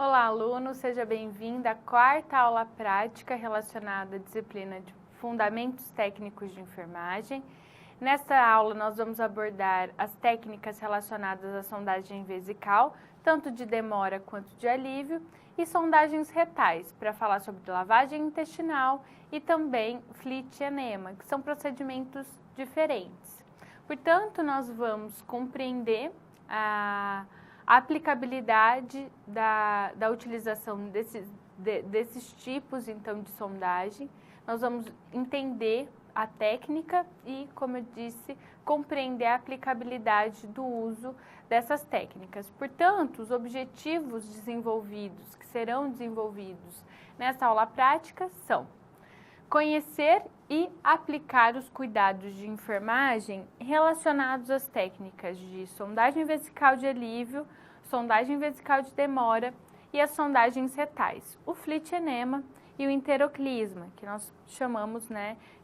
Olá, aluno, seja bem-vindo à quarta aula prática relacionada à disciplina de Fundamentos Técnicos de Enfermagem. Nesta aula, nós vamos abordar as técnicas relacionadas à sondagem vesical, tanto de demora quanto de alívio, e sondagens retais, para falar sobre lavagem intestinal e também flit e enema, que são procedimentos diferentes. Portanto, nós vamos compreender a aplicabilidade da utilização desses tipos, então, de sondagem. Nós vamos entender a técnica e, como eu disse, compreender a aplicabilidade do uso dessas técnicas. Portanto, os objetivos desenvolvidos, que serão desenvolvidos nessa aula prática, são conhecer e aplicar os cuidados de enfermagem relacionados às técnicas de sondagem vesical de alívio, sondagem vesical de demora e as sondagens retais, o flit enema e o enteroclisma, que nós chamamos,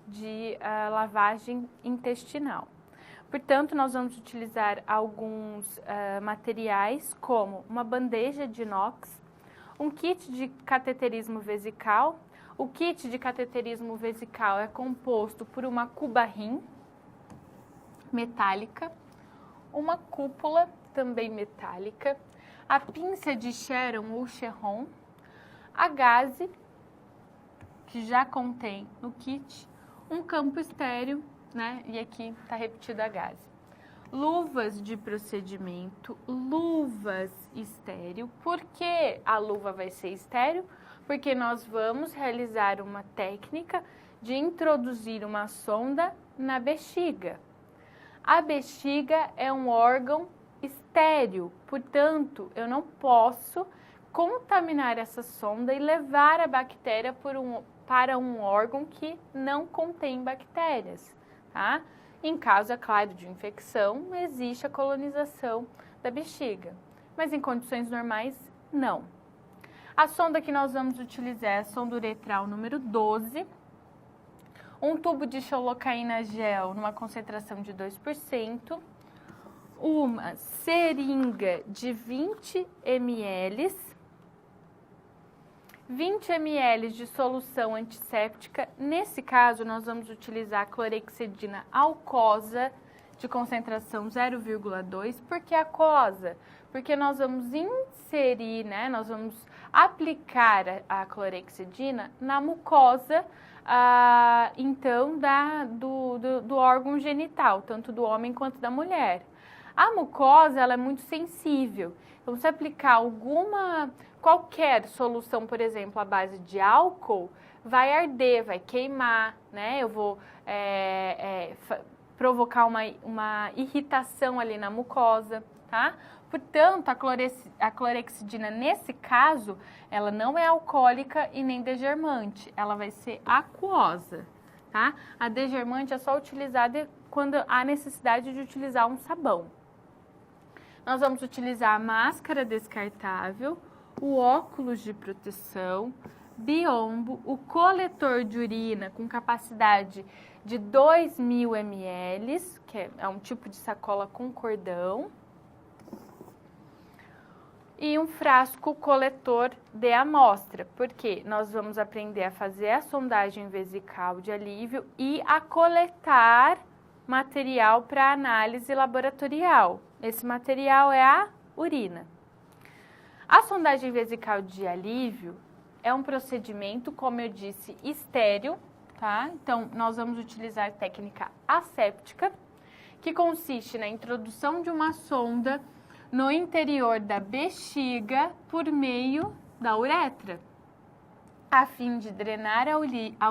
de lavagem intestinal. Portanto, nós vamos utilizar alguns materiais, como uma bandeja de inox, um kit de cateterismo vesical. O kit de cateterismo vesical é composto por uma cuba-rim metálica, uma cúpula também metálica, a pinça de Sharon ou Cherron, a gaze, que já contém no kit, um campo estéreo, e aqui está repetida a gaze. Luvas de procedimento, luvas estéreo. Por que a luva vai ser estéreo? Porque nós vamos realizar uma técnica de introduzir uma sonda na bexiga. A bexiga é um órgão estéril, portanto, eu não posso contaminar essa sonda e levar a bactéria para um órgão que não contém bactérias, tá? Em caso, é claro, de infecção, existe a colonização da bexiga, mas em condições normais, não. A sonda que nós vamos utilizar é a sonda uretral número 12, um tubo de xolocaína gel numa concentração de 2%, uma seringa de 20 ml, 20 ml de solução antisséptica. Nesse caso, nós vamos utilizar a clorexidina alcosa de concentração 0,2. Por que aquosa? Porque nós vamos inserir, nós vamos aplicar a clorexidina na mucosa, então, do órgão genital, tanto do homem quanto da mulher. A mucosa, ela é muito sensível. Então, se aplicar qualquer solução, por exemplo, à base de álcool, vai arder, vai queimar, Eu vou provocar uma irritação ali na mucosa, tá? Portanto, a clorexidina, nesse caso, ela não é alcoólica e nem degermante, ela vai ser aquosa, tá? A degermante é só utilizada quando há necessidade de utilizar um sabão. Nós vamos utilizar a máscara descartável, o óculos de proteção, biombo, o coletor de urina com capacidade de 2.000 ml, que é um tipo de sacola com cordão, e um frasco coletor de amostra, porque nós vamos aprender a fazer a sondagem vesical de alívio e a coletar material para análise laboratorial. Esse material é a urina. A sondagem vesical de alívio é um procedimento, como eu disse, estéril, tá? Então, nós vamos utilizar a técnica asséptica, que consiste na introdução de uma sonda no interior da bexiga por meio da uretra, a fim de drenar a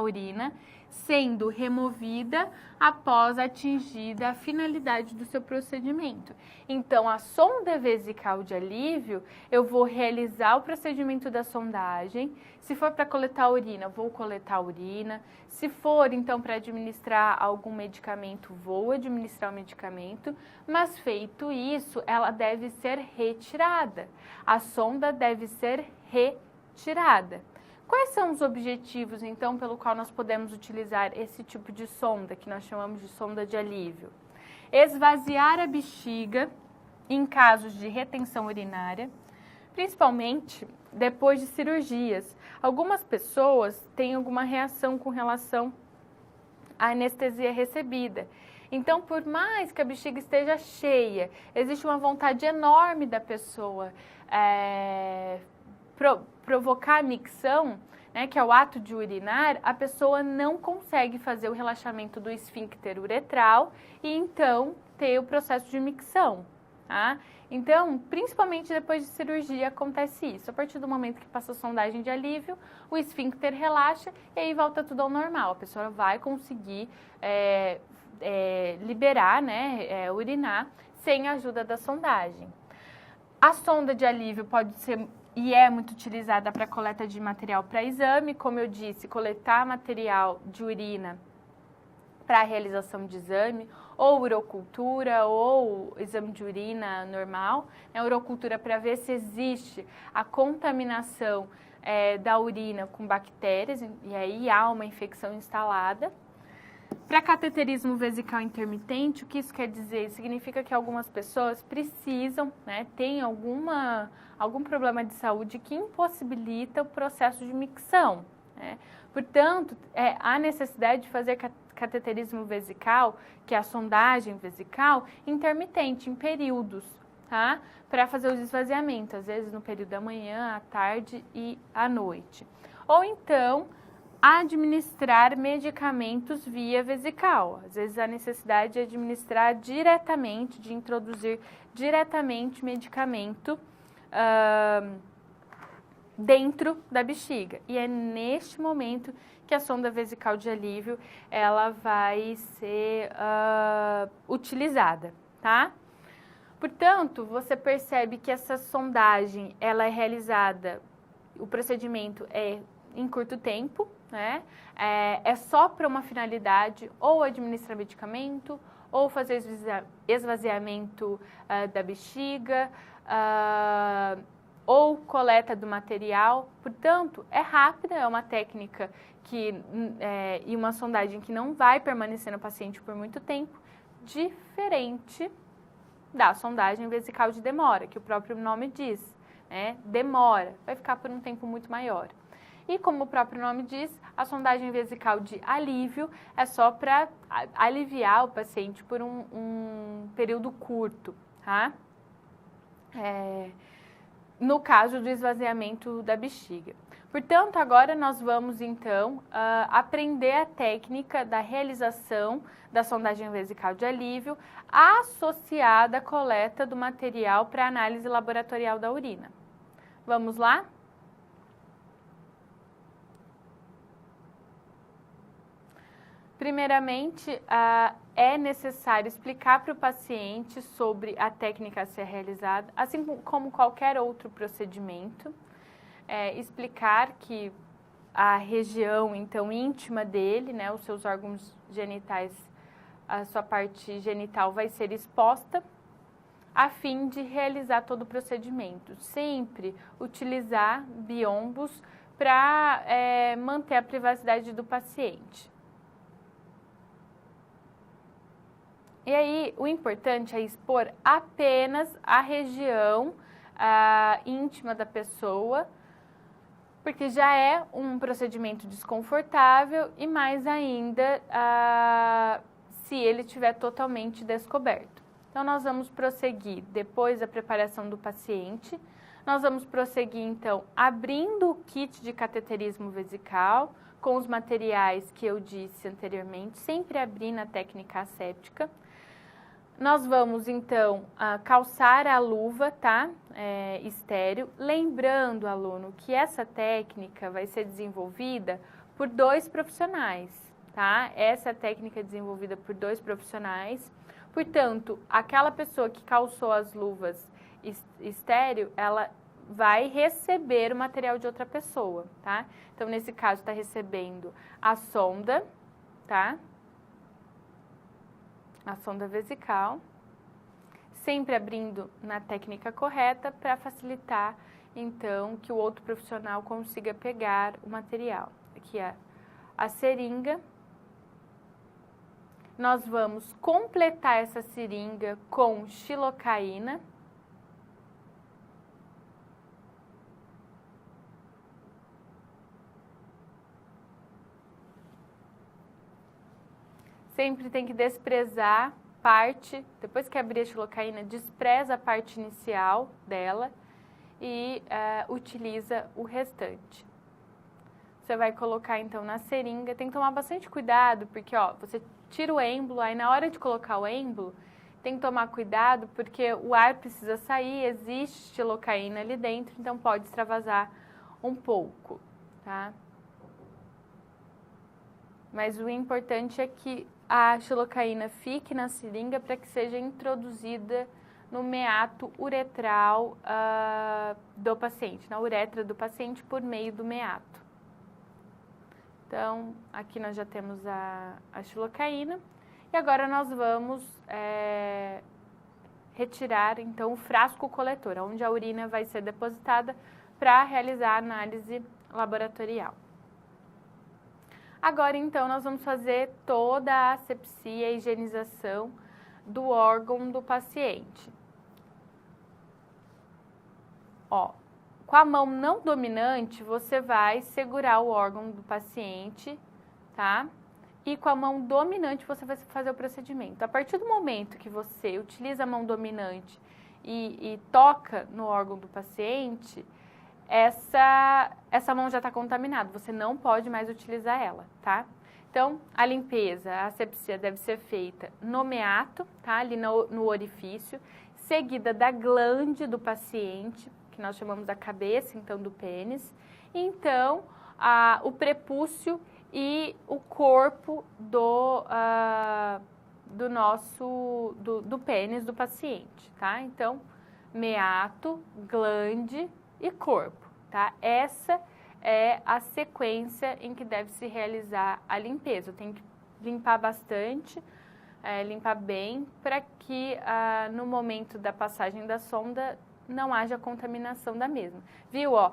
urina, sendo removida após atingida a finalidade do seu procedimento. Então, a sonda vesical de alívio, eu vou realizar o procedimento da sondagem. Se for para coletar urina, vou coletar urina. Se for, então, para administrar algum medicamento, vou administrar o medicamento. Mas, feito isso, ela deve ser retirada. A sonda deve ser retirada. Quais são os objetivos, então, pelo qual nós podemos utilizar esse tipo de sonda, que nós chamamos de sonda de alívio? Esvaziar a bexiga em casos de retenção urinária, principalmente depois de cirurgias. Algumas pessoas têm alguma reação com relação à anestesia recebida. Então, por mais que a bexiga esteja cheia, existe uma vontade enorme da pessoa provocar a micção, né, que é o ato de urinar, a pessoa não consegue fazer o relaxamento do esfíncter uretral e então ter o processo de micção. Tá? Então, principalmente depois de cirurgia acontece isso. A partir do momento que passa a sondagem de alívio, o esfíncter relaxa e aí volta tudo ao normal. A pessoa vai conseguir liberar, né, urinar, sem a ajuda da sondagem. A sonda de alívio pode ser e é muito utilizada para coleta de material para exame, como eu disse, coletar material de urina para a realização de exame, ou urocultura, ou exame de urina normal, né? Urocultura para ver se existe a contaminação da urina com bactérias, e aí há uma infecção instalada. Para cateterismo vesical intermitente, o que isso quer dizer? Significa que algumas pessoas precisam, né, têm algum problema de saúde que impossibilita o processo de micção, né? Portanto, há necessidade de fazer cateterismo vesical, que é a sondagem vesical, intermitente, em períodos, tá? Para fazer os esvaziamentos, às vezes no período da manhã, à tarde e à noite. Ou então, administrar medicamentos via vesical. Às vezes a necessidade de administrar diretamente, de introduzir diretamente medicamento dentro da bexiga. E é neste momento que a sonda vesical de alívio ela vai ser utilizada, tá? Portanto, você percebe que essa sondagem ela é realizada, o procedimento é em curto tempo, né? É só para uma finalidade, ou administrar medicamento, ou fazer esvaziamento da bexiga, ou coleta do material. Portanto, é rápida, é uma técnica e uma sondagem que não vai permanecer no paciente por muito tempo, diferente da sondagem vesical de demora, que o próprio nome diz, né? Demora, vai ficar por um tempo muito maior. E como o próprio nome diz, a sondagem vesical de alívio é só para aliviar o paciente por um período curto, tá? No caso do esvaziamento da bexiga. Portanto, agora nós vamos, então, aprender a técnica da realização da sondagem vesical de alívio associada à coleta do material para análise laboratorial da urina. Vamos lá? Primeiramente, é necessário explicar para o paciente sobre a técnica a ser realizada, assim como qualquer outro procedimento. Explicar que a região, então, íntima dele, né, os seus órgãos genitais, a sua parte genital vai ser exposta, a fim de realizar todo o procedimento. Sempre utilizar biombos para manter a privacidade do paciente. E aí, o importante é expor apenas a região íntima da pessoa, porque já é um procedimento desconfortável e mais ainda se ele estiver totalmente descoberto. Então, nós vamos prosseguir depois da preparação do paciente. Nós vamos prosseguir, então, abrindo o kit de cateterismo vesical com os materiais que eu disse anteriormente, sempre abrir na técnica asséptica. Nós vamos, então, calçar a luva, tá? Estéril. Lembrando, aluno, que essa técnica vai ser desenvolvida por 2 profissionais, tá? Essa técnica é desenvolvida por 2 profissionais. Portanto, aquela pessoa que calçou as luvas estéril, ela vai receber o material de outra pessoa, tá? Então, nesse caso, está recebendo a sonda, tá? A sonda vesical, sempre abrindo na técnica correta para facilitar, então, que o outro profissional consiga pegar o material. Aqui é a seringa. Nós vamos completar essa seringa com xilocaína. Sempre tem que desprezar parte, depois que abrir a xilocaína, despreza a parte inicial dela e utiliza o restante. Você vai colocar então na seringa, tem que tomar bastante cuidado, porque ó, você tira o êmbolo, aí na hora de colocar o êmbolo, tem que tomar cuidado porque o ar precisa sair, existe xilocaína ali dentro, então pode extravasar um pouco, tá? Mas o importante é que a xilocaína fique na seringa para que seja introduzida no meato uretral do paciente, na uretra do paciente por meio do meato. Então, aqui nós já temos a xilocaína e agora nós vamos retirar então o frasco coletor, onde a urina vai ser depositada para realizar a análise laboratorial. Agora, então, nós vamos fazer toda a asepsia e higienização do órgão do paciente. Ó, com a mão não dominante, você vai segurar o órgão do paciente, tá? E com a mão dominante, você vai fazer o procedimento. A partir do momento que você utiliza a mão dominante e toca no órgão do paciente, essa mão já está contaminada, você não pode mais utilizar ela, tá? Então, a limpeza, a asepsia deve ser feita no meato, tá? Ali no orifício, seguida da glande do paciente, que nós chamamos da cabeça, então, do pênis, e então, o prepúcio e o corpo do pênis do paciente, tá? Então, meato, glande e corpo, tá? Essa é a sequência em que deve se realizar a limpeza. Tem que limpar bastante, limpar bem, para que no momento da passagem da sonda não haja contaminação da mesma. Viu? Ó,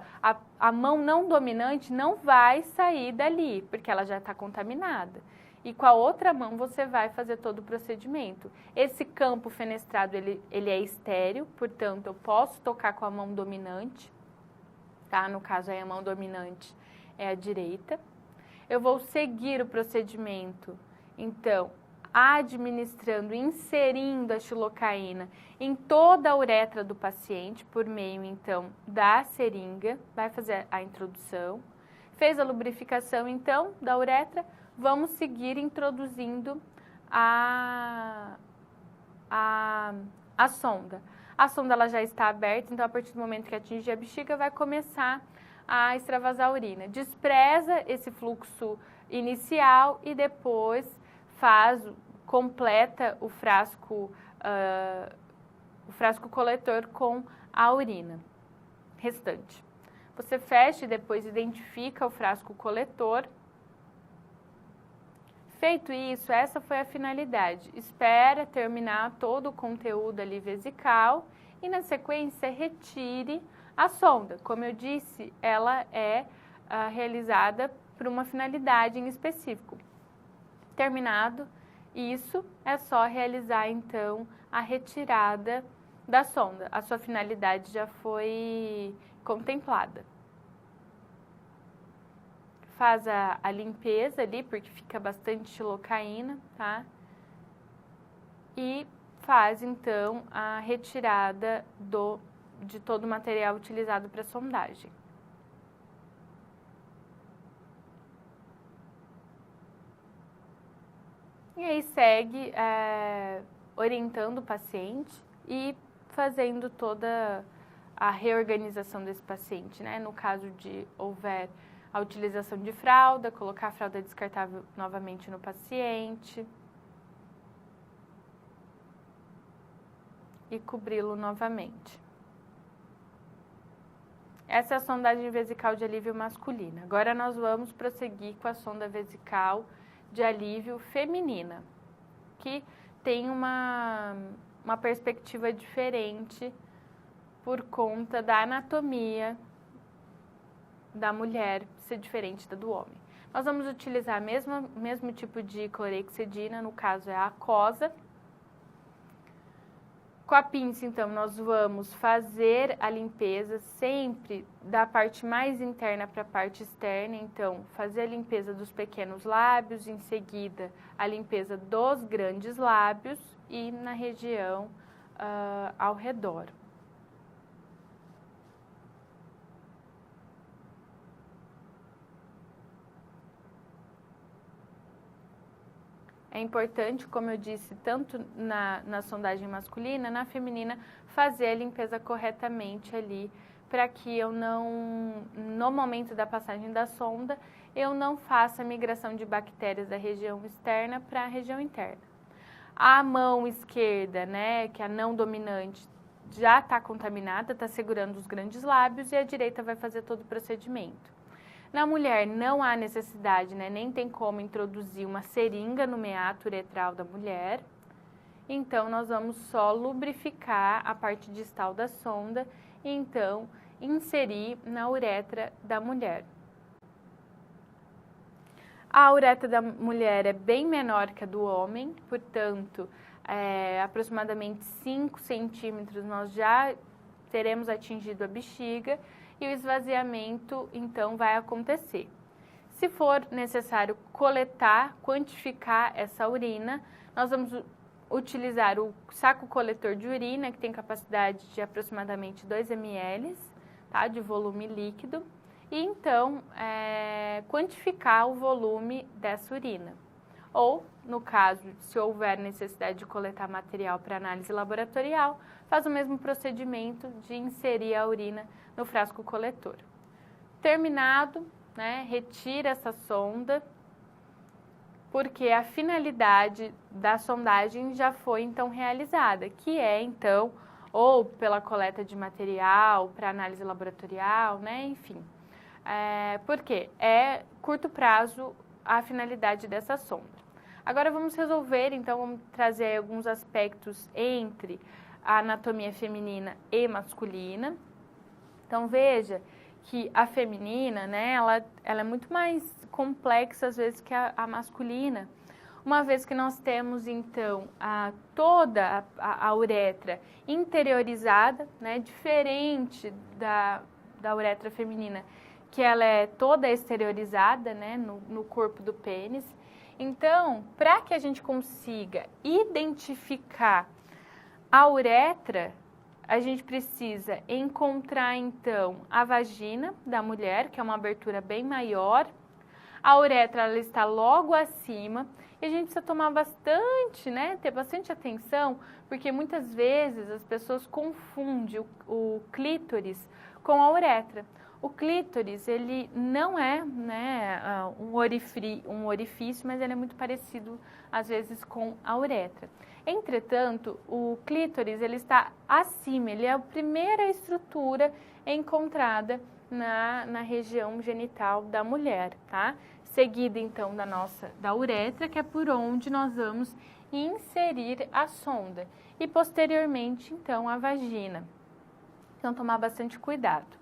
a mão não dominante não vai sair dali, porque ela já está contaminada. E com a outra mão você vai fazer todo o procedimento. Esse campo fenestrado, ele é estéril, portanto, eu posso tocar com a mão dominante, tá? No caso, aí a mão dominante é a direita. Eu vou seguir o procedimento, então, administrando, inserindo a xilocaína em toda a uretra do paciente, por meio, então, da seringa, vai fazer a introdução. Fez a lubrificação, então, da uretra, vamos seguir introduzindo a sonda. A sonda ela já está aberta, então a partir do momento que atingir a bexiga vai começar a extravasar a urina. Despreza esse fluxo inicial e depois completa o frasco coletor com a urina restante. Você fecha e depois identifica o frasco coletor. Feito isso, essa foi a finalidade. Espera terminar todo o conteúdo ali vesical e, na sequência, retire a sonda. Como eu disse, ela é realizada por uma finalidade em específico. Terminado isso, é só realizar, então, a retirada da sonda. A sua finalidade já foi contemplada. Faz a limpeza ali, porque fica bastante xilocaína, tá? E faz, então, a retirada de todo o material utilizado para sondagem. E aí segue orientando o paciente e fazendo toda a reorganização desse paciente, né? No caso de houver a utilização de fralda, colocar a fralda descartável novamente no paciente e cobri-lo novamente. Essa é a sondagem vesical de alívio masculina. Agora nós vamos prosseguir com a sonda vesical de alívio feminina, que tem uma perspectiva diferente por conta da anatomia da mulher ser diferente da do homem. Nós vamos utilizar o mesmo tipo de clorexidina, no caso é a aquosa, Com a pinça, então, nós vamos fazer a limpeza sempre da parte mais interna para a parte externa. Então, fazer a limpeza dos pequenos lábios, em seguida a limpeza dos grandes lábios e na região ao redor. É importante, como eu disse, tanto na sondagem masculina, na feminina, fazer a limpeza corretamente ali, para que eu não, no momento da passagem da sonda, eu não faça a migração de bactérias da região externa para a região interna. A mão esquerda, né, que é a não dominante, já está contaminada, está segurando os grandes lábios, e a direita vai fazer todo o procedimento. Na mulher não há necessidade, né, nem tem como introduzir uma seringa no meato uretral da mulher. Então, nós vamos só lubrificar a parte distal da sonda e, então, inserir na uretra da mulher. A uretra da mulher é bem menor que a do homem, portanto, aproximadamente 5 centímetros nós já teremos atingido a bexiga, e o esvaziamento, então, vai acontecer. Se for necessário coletar, quantificar essa urina, nós vamos utilizar o saco coletor de urina, que tem capacidade de aproximadamente 2 ml, tá, de volume líquido, e então quantificar o volume dessa urina. Ou, no caso, se houver necessidade de coletar material para análise laboratorial, faz o mesmo procedimento de inserir a urina no frasco coletor. Terminado, né, retira essa sonda, porque a finalidade da sondagem já foi, então, realizada, que é, então, ou pela coleta de material para análise laboratorial, né, enfim. Porque é curto prazo a finalidade dessa sonda. Agora vamos resolver, então, vamos trazer alguns aspectos entre a anatomia feminina e masculina. Então, veja que a feminina, né, ela é muito mais complexa, às vezes, que a masculina, uma vez que nós temos, então, toda a uretra interiorizada, né, diferente da uretra feminina, que ela é toda exteriorizada, né, no corpo do pênis. Então, para que a gente consiga identificar a uretra, a gente precisa encontrar, então, a vagina da mulher, que é uma abertura bem maior. A uretra, ela está logo acima, e a gente precisa tomar bastante, né, ter bastante atenção, porque muitas vezes as pessoas confundem o clítoris com a uretra. O clítoris, ele não é, né, um orifício, mas ele é muito parecido, às vezes, com a uretra. Entretanto, o clítoris, ele está acima, ele é a primeira estrutura encontrada na região genital da mulher, tá? Seguida, então, da uretra, que é por onde nós vamos inserir a sonda. E, posteriormente, então, a vagina. Então, tomar bastante cuidado.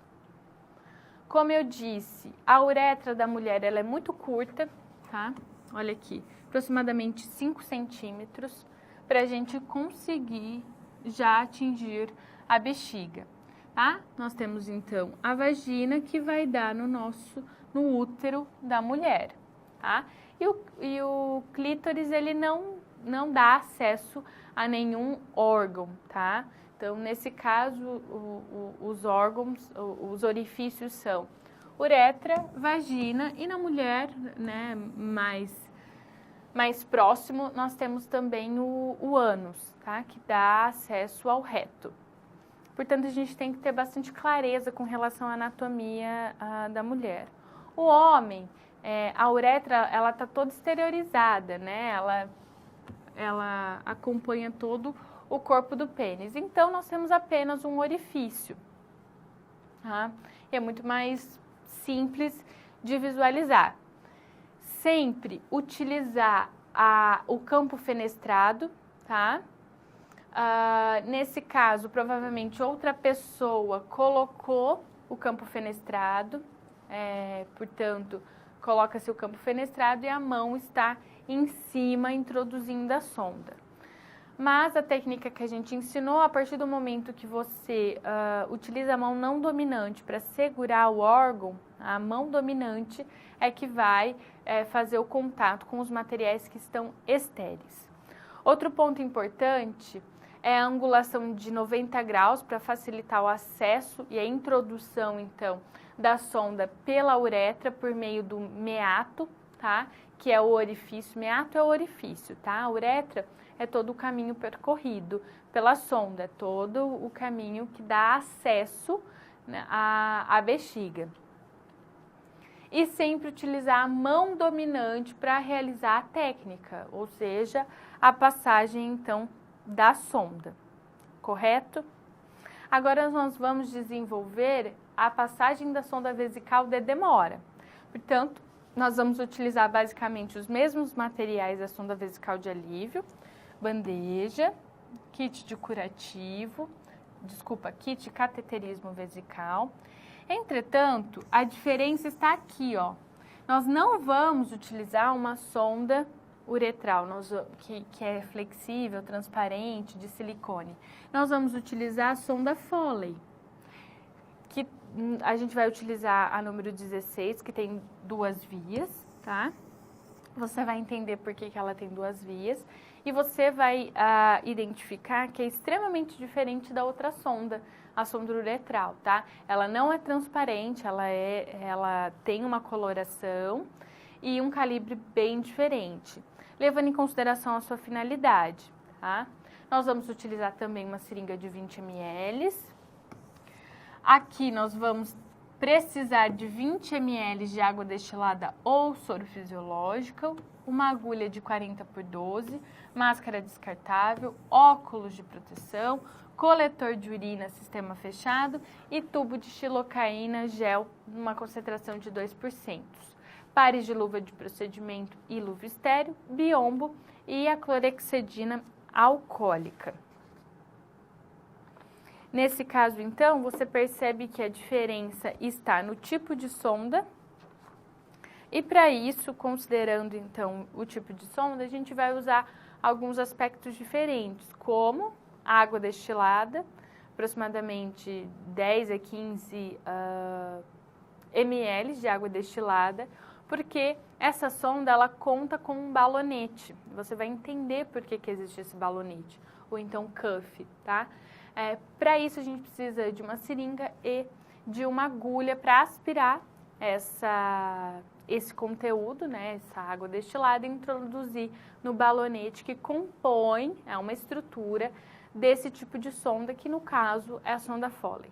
Como eu disse, a uretra da mulher, ela é muito curta, tá? Olha aqui, aproximadamente 5 centímetros, para a gente conseguir já atingir a bexiga, tá? Nós temos, então, a vagina, que vai dar no útero da mulher, tá? E o clítoris, ele não dá acesso a nenhum órgão, tá? Então, nesse caso, os órgãos, os orifícios são uretra, vagina, e na mulher, né, mais próximo, nós temos também o ânus, tá? Que dá acesso ao reto. Portanto, a gente tem que ter bastante clareza com relação à anatomia da mulher. O homem, a uretra, ela está toda exteriorizada, né? Ela acompanha todo o corpo do pênis. Então, nós temos apenas um orifício, tá? E é muito mais simples de visualizar. Sempre utilizar o campo fenestrado, tá? Nesse caso, provavelmente outra pessoa colocou o campo fenestrado, portanto, coloca-se o campo fenestrado e a mão está em cima, introduzindo a sonda. Mas a técnica que a gente ensinou, a partir do momento que você utiliza a mão não dominante para segurar o órgão, a mão dominante é que vai fazer o contato com os materiais que estão estéreis. Outro ponto importante é a angulação de 90 graus para facilitar o acesso e a introdução, então, da sonda pela uretra por meio do meato, tá? Que é o orifício. Meato é o orifício, tá? A uretra é todo o caminho percorrido pela sonda, é todo o caminho que dá acesso, né, à bexiga. E sempre utilizar a mão dominante para realizar a técnica, ou seja, a passagem, então, da sonda, correto? Agora nós vamos desenvolver a passagem da sonda vesical de demora. Portanto, nós vamos utilizar basicamente os mesmos materiais da sonda vesical de alívio, bandeja, kit de kit de cateterismo vesical. Entretanto, a diferença está aqui, ó. Nós não vamos utilizar uma sonda uretral, que é flexível, transparente, de silicone. Nós vamos utilizar a sonda Foley, que a gente vai utilizar a número 16, que tem 2 vias, tá? Você vai entender por que ela tem 2 vias e você vai identificar que é extremamente diferente da outra sonda, a sonda uretral, tá? Ela não é transparente, ela tem uma coloração e um calibre bem diferente, levando em consideração a sua finalidade, tá? Nós vamos utilizar também uma seringa de 20 ml. Aqui nós vamos precisar de 20 ml de água destilada ou soro fisiológico, uma agulha de 40 por 12, máscara descartável, óculos de proteção, coletor de urina sistema fechado e tubo de xilocaína gel numa concentração de 2%. Pares de luva de procedimento e luva estéreo, biombo e a clorexidina alcoólica. Nesse caso, então, você percebe que a diferença está no tipo de sonda. E para isso, considerando, então, o tipo de sonda, a gente vai usar alguns aspectos diferentes, como a água destilada, aproximadamente 10 a 15 ml de água destilada, porque essa sonda, ela conta com um balonete. Você vai entender por que existe esse balonete, ou então cuff, tá? Para isso, a gente precisa de uma seringa e de uma agulha para aspirar esse conteúdo, né, essa água destilada, e introduzir no balonete que compõe uma estrutura desse tipo de sonda, que no caso é a sonda Foley.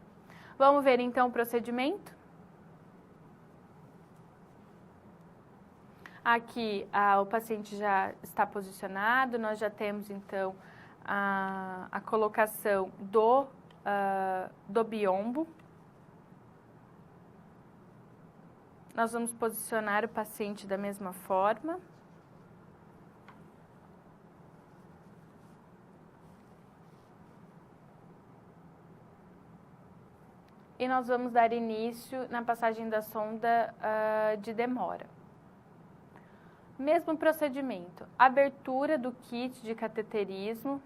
Vamos ver então o procedimento? Aqui o paciente já está posicionado, nós já temos então a colocação do biombo. Nós vamos posicionar o paciente da mesma forma. E nós vamos dar início na passagem da sonda de demora. Mesmo procedimento, abertura do kit de cateterismo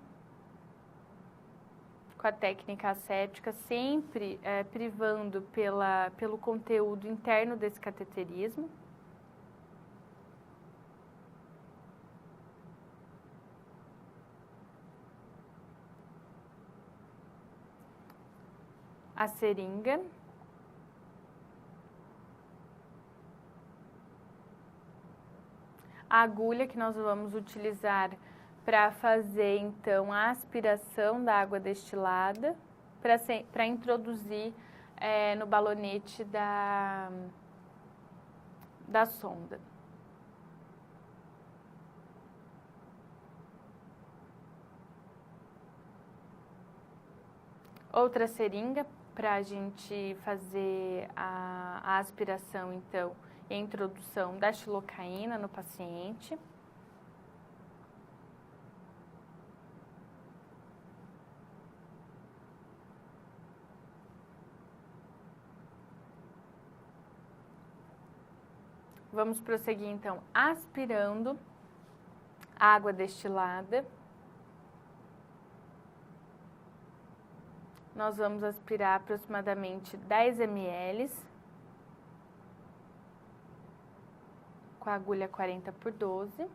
com a técnica asséptica, sempre privando pelo conteúdo interno desse cateterismo. A seringa. A agulha que nós vamos utilizar para fazer, então, a aspiração da água destilada, para introduzir no balonete da sonda. Outra seringa para a gente fazer a aspiração, então, e a introdução da xilocaína no paciente. Vamos prosseguir, então, aspirando a água destilada. nós vamos aspirar aproximadamente 10 ml com a agulha 40x12.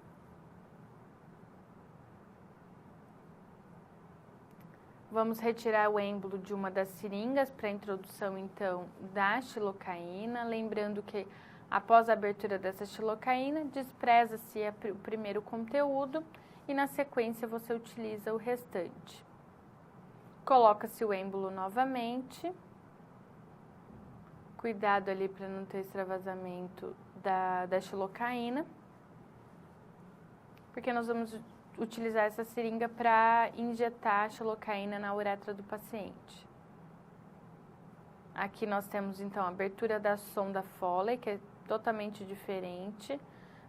Vamos retirar o êmbolo de uma das seringas para a introdução, então, da xilocaína. Lembrando que, após a abertura dessa xilocaína, despreza-se o primeiro conteúdo e, na sequência, você utiliza o restante. Coloca-se o êmbolo novamente. Cuidado ali para não ter extravasamento da xilocaína, porque nós vamos utilizar essa seringa para injetar a xilocaína na uretra do paciente. Aqui nós temos, então, a abertura da sonda Foley, que é totalmente diferente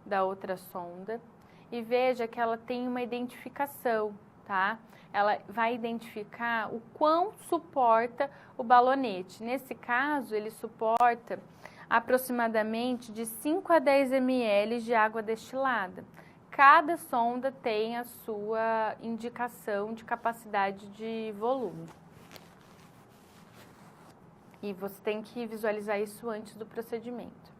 da outra sonda. E veja que ela tem uma identificação, tá? Ela vai identificar o quão suporta o balonete. Nesse caso, ele suporta aproximadamente de 5 a 10 ml de água destilada. Cada sonda tem a sua indicação de capacidade de volume. E você tem que visualizar isso antes do procedimento.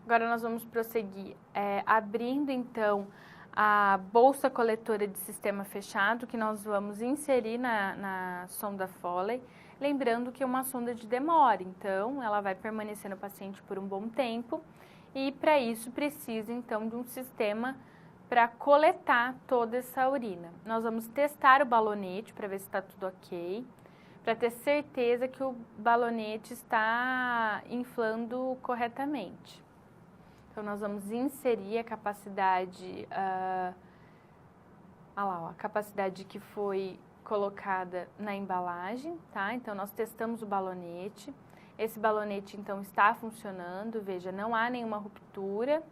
Agora nós vamos prosseguir abrindo então a bolsa coletora de sistema fechado que nós vamos inserir na sonda Foley. Lembrando que é uma sonda de demora, então ela vai permanecer no paciente por um bom tempo e para isso precisa então de um sistema para coletar toda essa urina. Nós vamos testar o balonete para ver se está tudo ok, para ter certeza que o balonete está inflando corretamente. Então, nós vamos inserir a capacidade, a capacidade que foi colocada na embalagem, tá? Então, nós testamos o balonete. Esse balonete, então, está funcionando. Veja, não há nenhuma ruptura.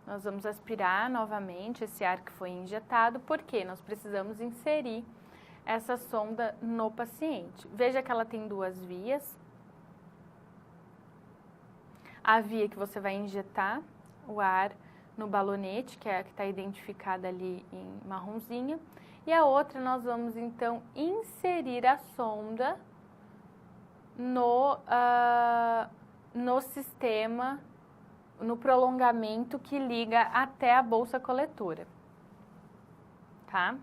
Nós vamos aspirar novamente esse ar que foi injetado, porque nós precisamos inserir essa sonda no paciente. Veja que ela tem duas vias. A via que você vai injetar o ar no balonete, que é a que está identificada ali em marronzinha. E a outra, nós vamos então inserir a sonda no sistema, no prolongamento que liga até a bolsa coletora, tá?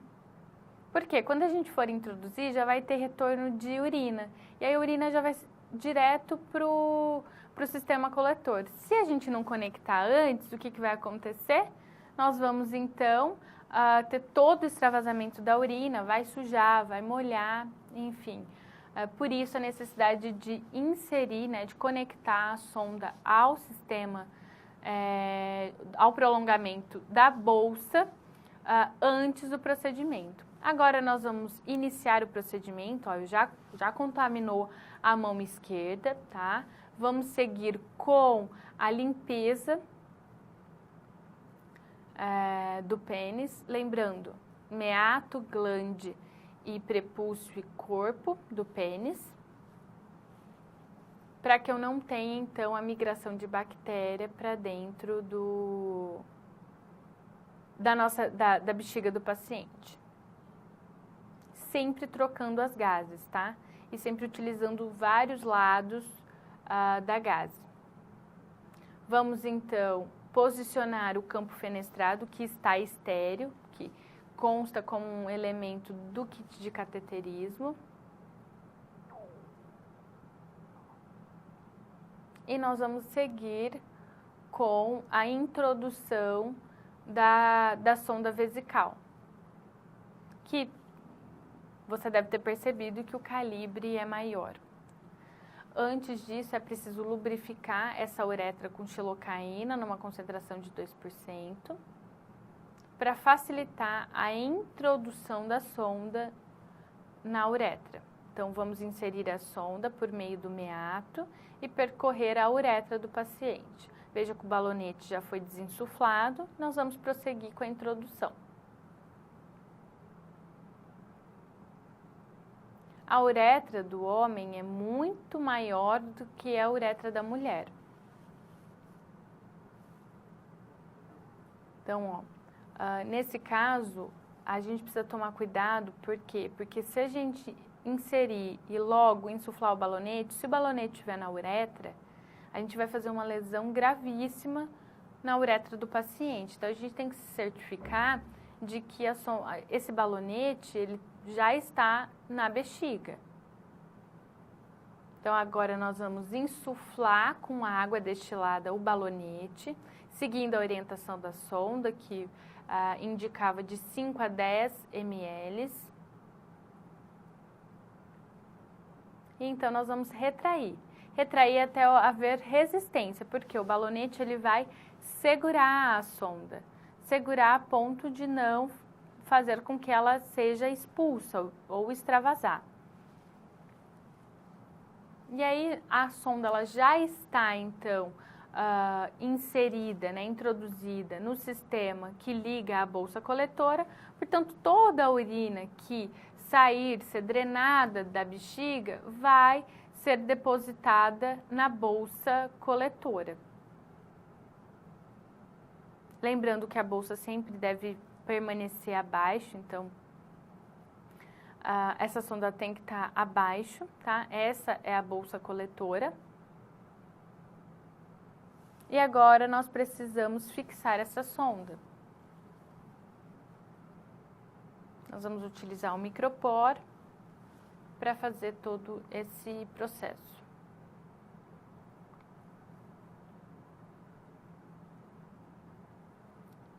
Porque quando a gente for introduzir, já vai ter retorno de urina. E aí a urina já vai direto pro sistema coletor. Se a gente não conectar antes, o que vai acontecer? Nós vamos, então, ter todo o extravasamento da urina, vai sujar, vai molhar, enfim. Por isso, a necessidade de inserir, né, de conectar a sonda ao sistema, ao prolongamento da bolsa, antes do procedimento. Agora, nós vamos iniciar o procedimento. Ó, já contaminou a mão esquerda, tá? Vamos seguir com a limpeza do pênis, lembrando, meato, glande e prepúcio e corpo do pênis, para que eu não tenha, então, a migração de bactéria para dentro da bexiga do paciente. Sempre trocando as gases, tá? E sempre utilizando vários lados da gase. Vamos, então, posicionar o campo fenestrado, que está estéril, que consta como um elemento do kit de cateterismo. E nós vamos seguir com a introdução da sonda vesical, que você deve ter percebido que o calibre é maior. Antes disso, é preciso lubrificar essa uretra com xilocaína numa concentração de 2%, para facilitar a introdução da sonda na uretra. Então, vamos inserir a sonda por meio do meato e percorrer a uretra do paciente. Veja que o balonete já foi desinsuflado, nós vamos prosseguir com a introdução. A uretra do homem é muito maior do que a uretra da mulher. Então, nesse caso, a gente precisa tomar cuidado, por quê? Porque se a gente inserir e logo insuflar o balonete, se o balonete estiver na uretra, a gente vai fazer uma lesão gravíssima na uretra do paciente. Então, a gente tem que se certificar de que esse balonete ele já está na bexiga. Então, agora nós vamos insuflar com água destilada o balonete, seguindo a orientação da sonda, que indicava de 5 a 10 ml. E então, nós vamos retrair. Retrair até haver resistência, porque o balonete ele vai segurar a sonda, segurar a ponto de não fazer com que ela seja expulsa ou extravasar. E aí a sonda ela já está então inserida, né, introduzida no sistema que liga à bolsa coletora, portanto toda a urina que sair, ser drenada da bexiga, vai ser depositada na bolsa coletora. Lembrando que a bolsa sempre deve permanecer abaixo, então essa sonda tem que estar abaixo, tá? Essa é a bolsa coletora. E agora nós precisamos fixar essa sonda. Nós vamos utilizar o micropor para fazer todo esse processo.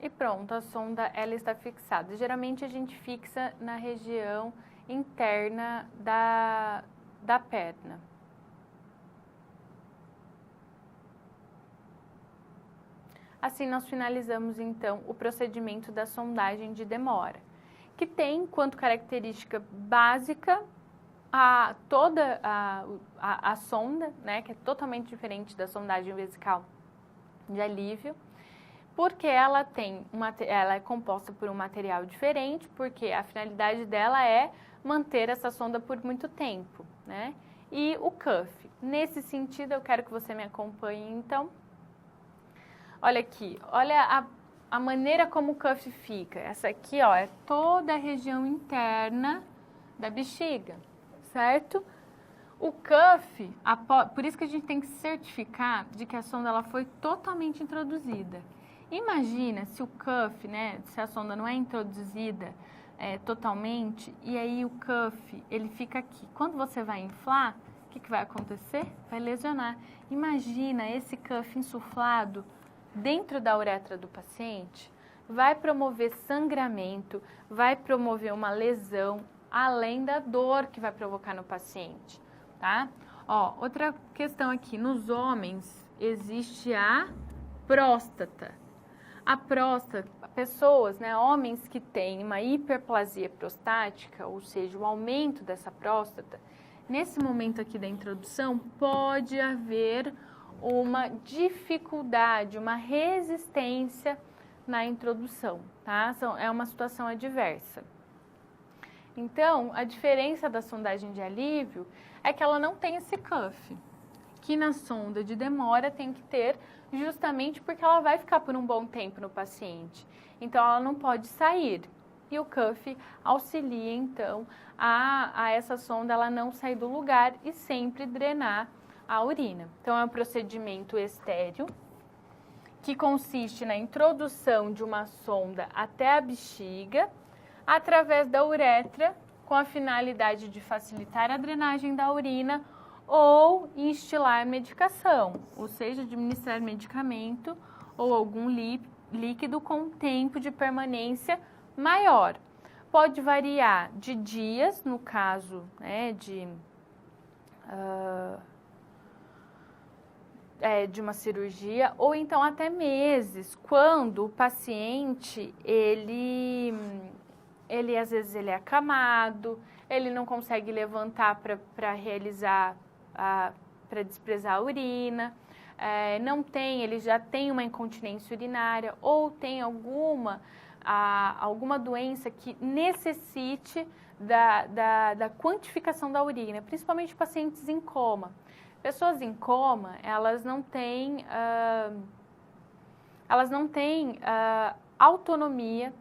E pronto, a sonda ela está fixada. Geralmente a gente fixa na região interna da perna. Assim nós finalizamos então o procedimento da sondagem de demora, que tem quanto característica básica toda a sonda, né, que é totalmente diferente da sondagem vesical de alívio, porque ela é composta por um material diferente, porque a finalidade dela é manter essa sonda por muito tempo, né? E o cuff. Nesse sentido, eu quero que você me acompanhe, então. Olha aqui, olha a maneira como o cuff fica. Essa aqui, ó, é toda a região interna da bexiga, certo? O cuff, por isso que a gente tem que certificar de que a sonda ela foi totalmente introduzida. Imagina se o cuff, né, se a sonda não é introduzida totalmente, e aí o cuff, ele fica aqui. Quando você vai inflar, o que vai acontecer? Vai lesionar. Imagina esse cuff insuflado dentro da uretra do paciente, vai promover sangramento, vai promover uma lesão, além da dor que vai provocar no paciente, tá? Ó, outra questão aqui, nos homens existe a próstata. A próstata, pessoas, né, homens que têm uma hiperplasia prostática, ou seja, o aumento dessa próstata, nesse momento aqui da introdução, pode haver uma dificuldade, uma resistência na introdução, tá? É uma situação adversa. Então, a diferença da sondagem de alívio é que ela não tem esse cuff, que na sonda de demora tem que ter, justamente porque ela vai ficar por um bom tempo no paciente. Então, ela não pode sair. E o cuff auxilia, então, a essa sonda ela não sair do lugar e sempre drenar a urina. Então, é um procedimento estéril, que consiste na introdução de uma sonda até a bexiga, através da uretra, com a finalidade de facilitar a drenagem da urina ou instilar medicação, ou seja, administrar medicamento ou algum líquido com tempo de permanência maior. Pode variar de dias, no caso, né, de uma cirurgia, ou então até meses, quando o paciente, ele às vezes ele é acamado, ele não consegue levantar para realizar, para desprezar a urina, ele já tem uma incontinência urinária, ou tem alguma doença que necessite da quantificação da urina, principalmente pacientes em coma. Pessoas em coma, elas não têm autonomia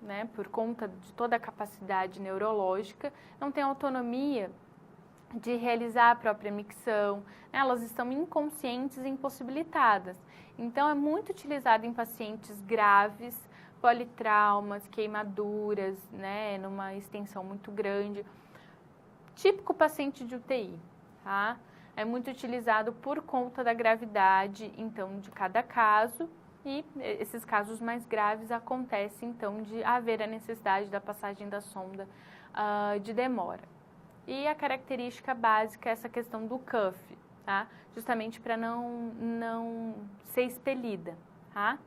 né, por conta de toda a capacidade neurológica, não têm autonomia de realizar a própria micção, né, elas estão inconscientes e impossibilitadas. Então, é muito utilizado em pacientes graves, politraumas, queimaduras, né, numa extensão muito grande. Típico paciente de UTI, tá? É muito utilizado por conta da gravidade, então, de cada caso, e esses casos mais graves acontecem, então, de haver a necessidade da passagem da sonda de demora. E a característica básica é essa questão do cuff, tá? Justamente para não ser expelida, tá?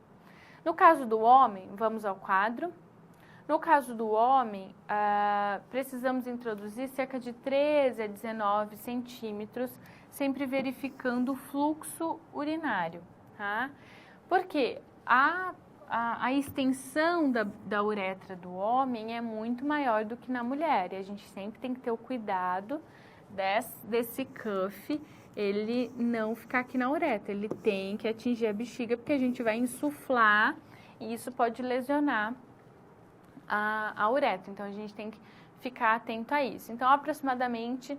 No caso do homem, vamos ao quadro. No caso do homem, precisamos introduzir cerca de 13 a 19 centímetros, sempre verificando o fluxo urinário, tá? Porque a extensão da uretra do homem é muito maior do que na mulher, e a gente sempre tem que ter o cuidado desse cuff, ele não ficar aqui na uretra, ele tem que atingir a bexiga, porque a gente vai insuflar e isso pode lesionar a uretra, então a gente tem que ficar atento a isso. Então, aproximadamente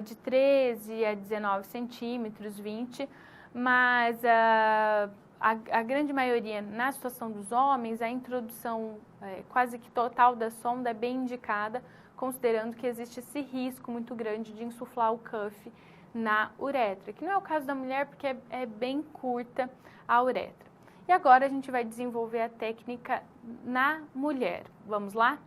de 13 a 19 centímetros, 20, mas a grande maioria, na situação dos homens, a introdução quase que total da sonda é bem indicada, considerando que existe esse risco muito grande de insuflar o cuff na uretra, que não é o caso da mulher, porque é bem curta a uretra. E agora a gente vai desenvolver a técnica na mulher. Vamos lá?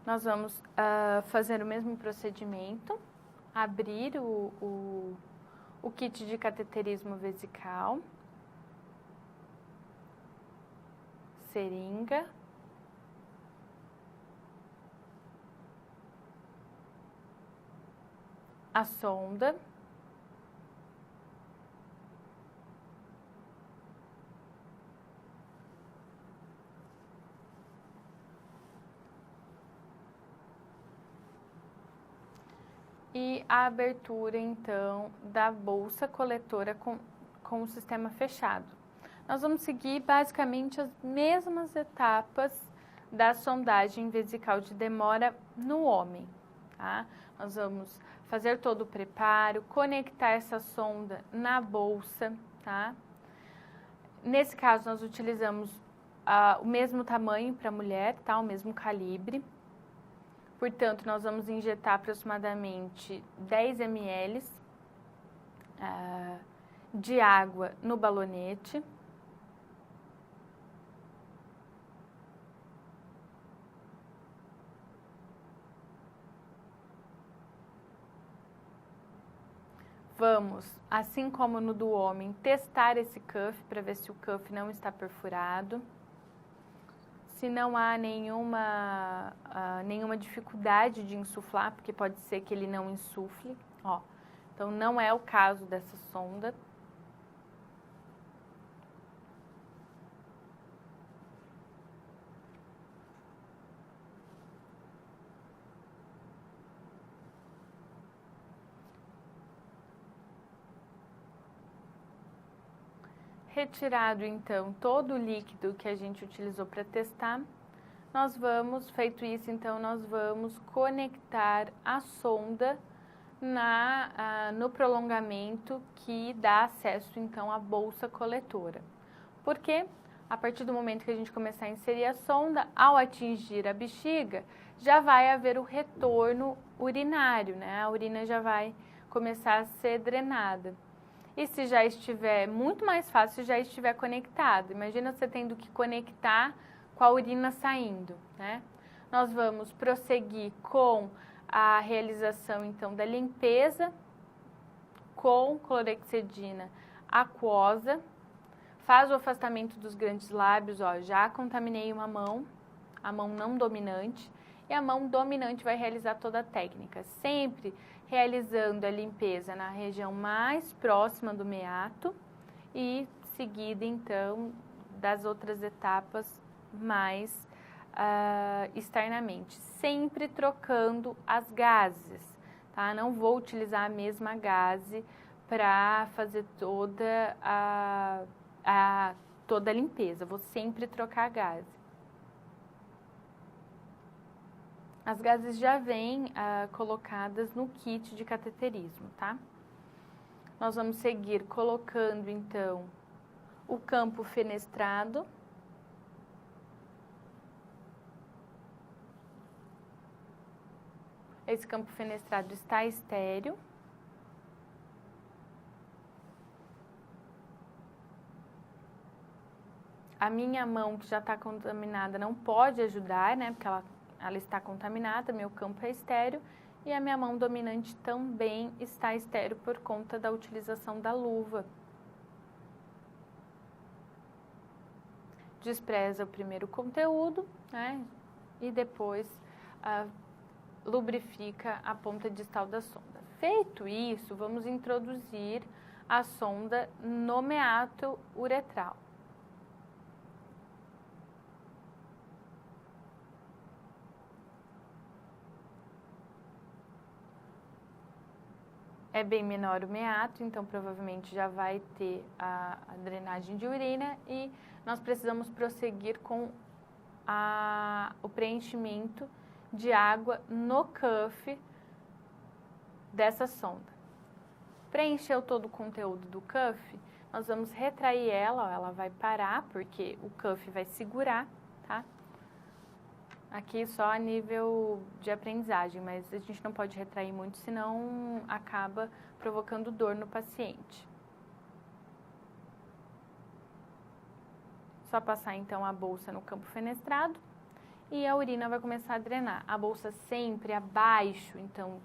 Nós vamos fazer o mesmo procedimento, abrir o kit de cateterismo vesical, seringa, a sonda, e a abertura, então, da bolsa coletora com o sistema fechado. Nós vamos seguir basicamente as mesmas etapas da sondagem vesical de demora no homem, tá? Nós vamos fazer todo o preparo, conectar essa sonda na bolsa, tá? Nesse caso, nós utilizamos o mesmo tamanho para a mulher, tá? O mesmo calibre. Portanto, nós vamos injetar aproximadamente 10 ml de água no balonete. Vamos, assim como no do homem, testar esse cuff para ver se o cuff não está perfurado. Se não há nenhuma dificuldade de insuflar, porque pode ser que ele não insufle, ó. Então, não é o caso dessa sonda. Retirado, então, todo o líquido que a gente utilizou para testar, feito isso, então, nós vamos conectar a sonda no prolongamento que dá acesso, então, à bolsa coletora. Porque, a partir do momento que a gente começar a inserir a sonda, ao atingir a bexiga, já vai haver o retorno urinário, né? A urina já vai começar a ser drenada. E se já estiver, muito mais fácil se já estiver conectado. Imagina você tendo que conectar com a urina saindo, né? Nós vamos prosseguir com a realização, então, da limpeza com clorexidina aquosa. Faz o afastamento dos grandes lábios, ó, já contaminei uma mão, a mão não dominante, e a mão dominante vai realizar toda a técnica, sempre realizando a limpeza na região mais próxima do meato e seguida, então, das outras etapas mais externamente, sempre trocando as gases, tá? Não vou utilizar a mesma gaze para fazer toda toda a limpeza, vou sempre trocar a gaze. As gases já vêm colocadas no kit de cateterismo, tá? Nós vamos seguir colocando, então, o campo fenestrado. Esse campo fenestrado está estéril. A minha mão, que já está contaminada, não pode ajudar, né? Porque ela está contaminada, meu campo é estéril. E a minha mão dominante também está estéril por conta da utilização da luva. Despreza o primeiro conteúdo, né? E depois lubrifica a ponta distal da sonda. Feito isso, vamos introduzir a sonda no meato uretral. É bem menor o meato, então provavelmente já vai ter a drenagem de urina e nós precisamos prosseguir com o preenchimento de água no cuff dessa sonda. Preencheu todo o conteúdo do cuff, nós vamos retrair ela, ó, ela vai parar porque o cuff vai segurar, tá? Aqui só a nível de aprendizagem, mas a gente não pode retrair muito, senão acaba provocando dor no paciente. Só passar então a bolsa no campo fenestrado e a urina vai começar a drenar. A bolsa sempre abaixo, então,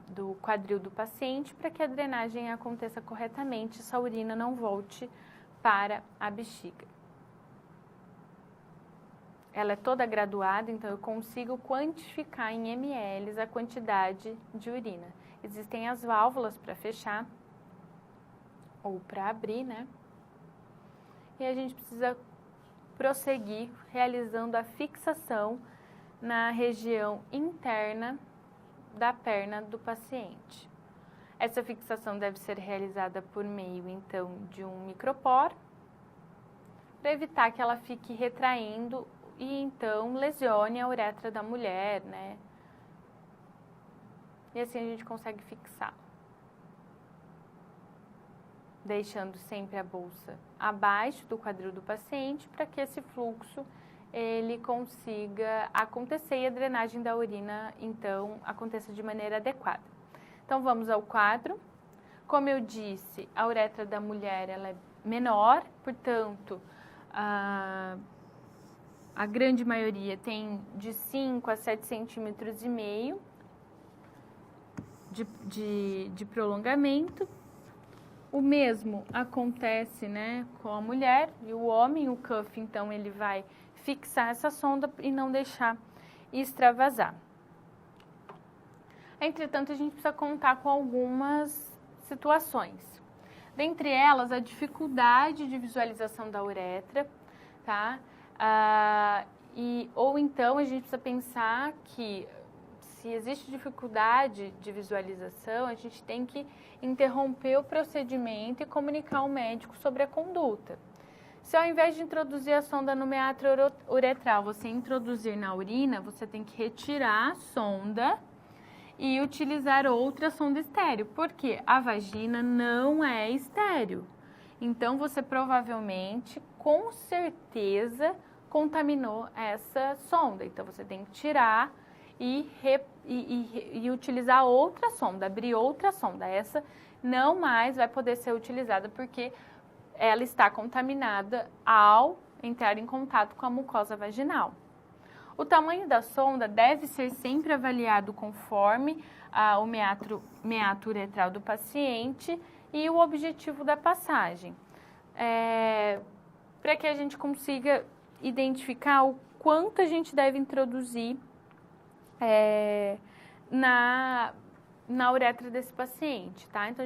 do quadril do paciente, para que a drenagem aconteça corretamente, essa urina não volte para a bexiga. Ela é toda graduada, então eu consigo quantificar em ml a quantidade de urina. Existem as válvulas para fechar ou para abrir, né? E a gente precisa prosseguir realizando a fixação na região interna da perna do paciente. Essa fixação deve ser realizada por meio, então, de um micropor, para evitar que ela fique retraindo e então lesione a uretra da mulher, né? E assim a gente consegue fixar. Deixando sempre a bolsa abaixo do quadril do paciente para que esse fluxo ele consiga acontecer e a drenagem da urina então aconteça de maneira adequada. Então vamos ao quadro. Como eu disse, a uretra da mulher ela é menor, portanto, a grande maioria tem de 5 a 7,5 centímetros de prolongamento. O mesmo acontece, né, com a mulher e o homem. O cuff, então, ele vai fixar essa sonda e não deixar extravasar. Entretanto, a gente precisa contar com algumas situações. Dentre elas, a dificuldade de visualização da uretra, tá? Ou então a gente precisa pensar que se existe dificuldade de visualização, a gente tem que interromper o procedimento e comunicar ao médico sobre a conduta. Se ao invés de introduzir a sonda no meato uretral, você introduzir na urina, você tem que retirar a sonda e utilizar outra sonda estéril, porque a vagina não é estéril. Então, você provavelmente, com certeza, contaminou essa sonda. Então, você tem que tirar e utilizar outra sonda, abrir outra sonda. Essa não mais vai poder ser utilizada porque ela está contaminada ao entrar em contato com a mucosa vaginal. O tamanho da sonda deve ser sempre avaliado conforme o meato uretral do paciente e o objetivo da passagem, para que a gente consiga identificar o quanto a gente deve introduzir na uretra desse paciente, tá? Então,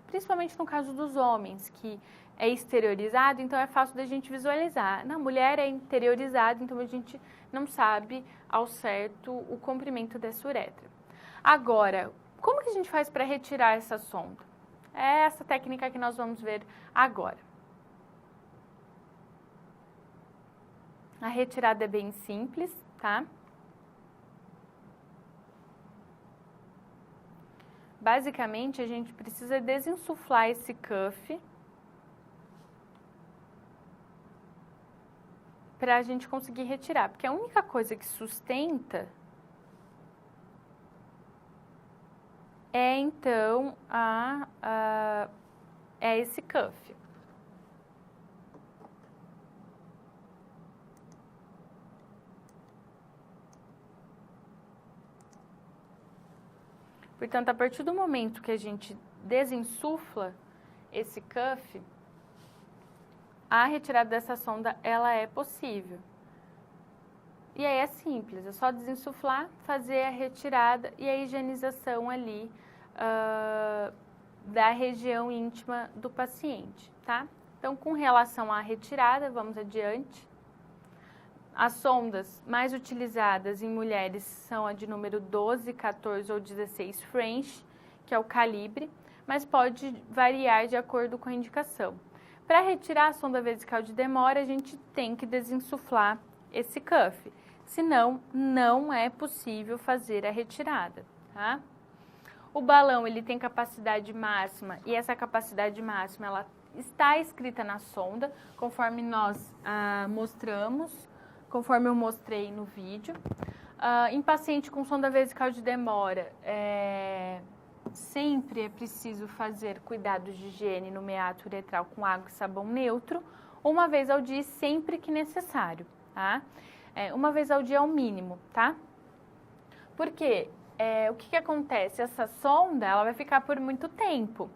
principalmente no caso dos homens, que é exteriorizado, então é fácil da gente visualizar. Na mulher é interiorizado, então a gente não sabe ao certo o comprimento dessa uretra. Agora, como que a gente faz para retirar essa sonda? É essa técnica que nós vamos ver agora. A retirada é bem simples, tá? Basicamente, a gente precisa desinsuflar esse cuff para a gente conseguir retirar, porque a única coisa que sustenta é, então, é esse cuff. Portanto, a partir do momento que a gente desinsufla esse cuff, a retirada dessa sonda, ela é possível. E aí é simples, é só desinsuflar, fazer a retirada e a higienização ali da região íntima do paciente, tá? Então, com relação à retirada, vamos adiante. As sondas mais utilizadas em mulheres são a de número 12, 14 ou 16 French, que é o calibre, mas pode variar de acordo com a indicação. Para retirar a sonda vesical de demora, a gente tem que desinsuflar esse cuff, senão não é possível fazer a retirada, tá? O balão ele tem capacidade máxima e essa capacidade máxima ela está escrita na sonda, conforme nós mostramos, conforme eu mostrei no vídeo. Em paciente com sonda vesical de demora, sempre é preciso fazer cuidados de higiene no meato uretral com água e sabão neutro, uma vez ao dia, sempre que necessário, tá? Uma vez ao dia é o mínimo, tá? Porque o que acontece? Essa sonda, ela vai ficar por muito tempo.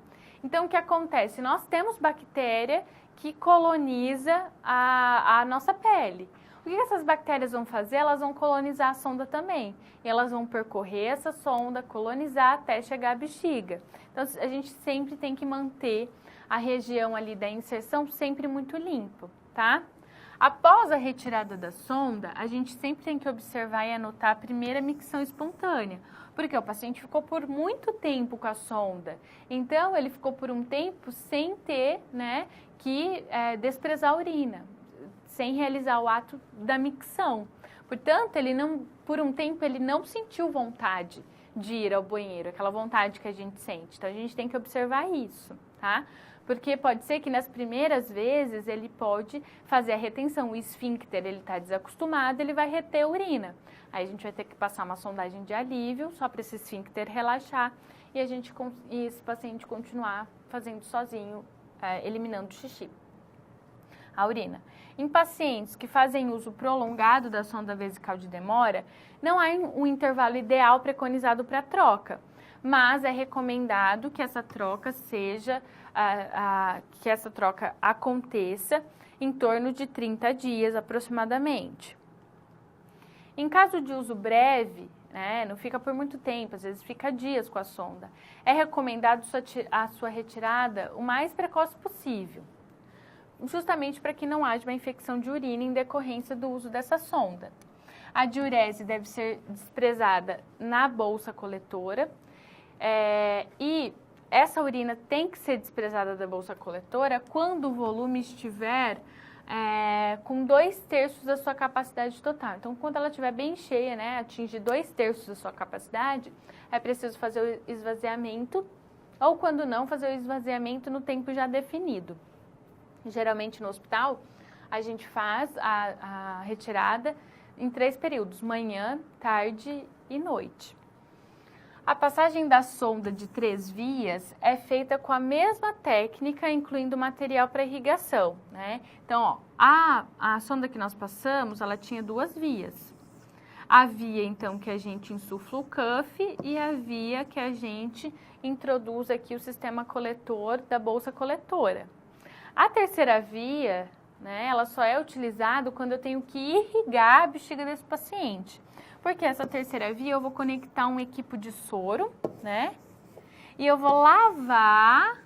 Então, o que acontece? Nós temos bactéria que coloniza a nossa pele. O que essas bactérias vão fazer? Elas vão colonizar a sonda também. E elas vão percorrer essa sonda, colonizar até chegar à bexiga. Então, a gente sempre tem que manter a região ali da inserção sempre muito limpo, tá? Após a retirada da sonda, a gente sempre tem que observar e anotar a primeira micção espontânea, porque o paciente ficou por muito tempo com a sonda. Então, ele ficou por um tempo sem ter, né, que desprezar a urina, sem realizar o ato da micção. Portanto, por um tempo, ele não sentiu vontade de ir ao banheiro, aquela vontade que a gente sente. Então, a gente tem que observar isso, tá? Porque pode ser que nas primeiras vezes ele pode fazer a retenção. O esfíncter, ele está desacostumado, ele vai reter a urina. Aí a gente vai ter que passar uma sondagem de alívio, só para esse esfíncter relaxar, e esse paciente continuar fazendo sozinho, eliminando o xixi, a urina. Em pacientes que fazem uso prolongado da sonda vesical de demora, não há um intervalo ideal preconizado para a troca, mas é recomendado que essa troca aconteça em torno de 30 dias aproximadamente. Em caso de uso breve, né, não fica por muito tempo, às vezes fica dias com a sonda, é recomendado a sua retirada o mais precoce possível, justamente para que não haja uma infecção de urina em decorrência do uso dessa sonda. A diurese deve ser desprezada na bolsa coletora, e essa urina tem que ser desprezada da bolsa coletora quando o volume estiver com 2/3 da sua capacidade total. Então, quando ela estiver bem cheia, né, atingir 2/3 da sua capacidade, é preciso fazer o esvaziamento, ou quando não, fazer o esvaziamento no tempo já definido. Geralmente no hospital, a gente faz a retirada em 3 períodos, manhã, tarde e noite. A passagem da sonda de 3 vias é feita com a mesma técnica, incluindo material para irrigação, né? Então, ó, a sonda que nós passamos, ela tinha 2 vias. A via, então, que a gente insufla o cuff e a via que a gente introduz aqui o sistema coletor da bolsa coletora. A terceira via, né, ela só é utilizada quando eu tenho que irrigar a bexiga desse paciente. Porque essa terceira via eu vou conectar um equipo de soro, né? E eu vou lavar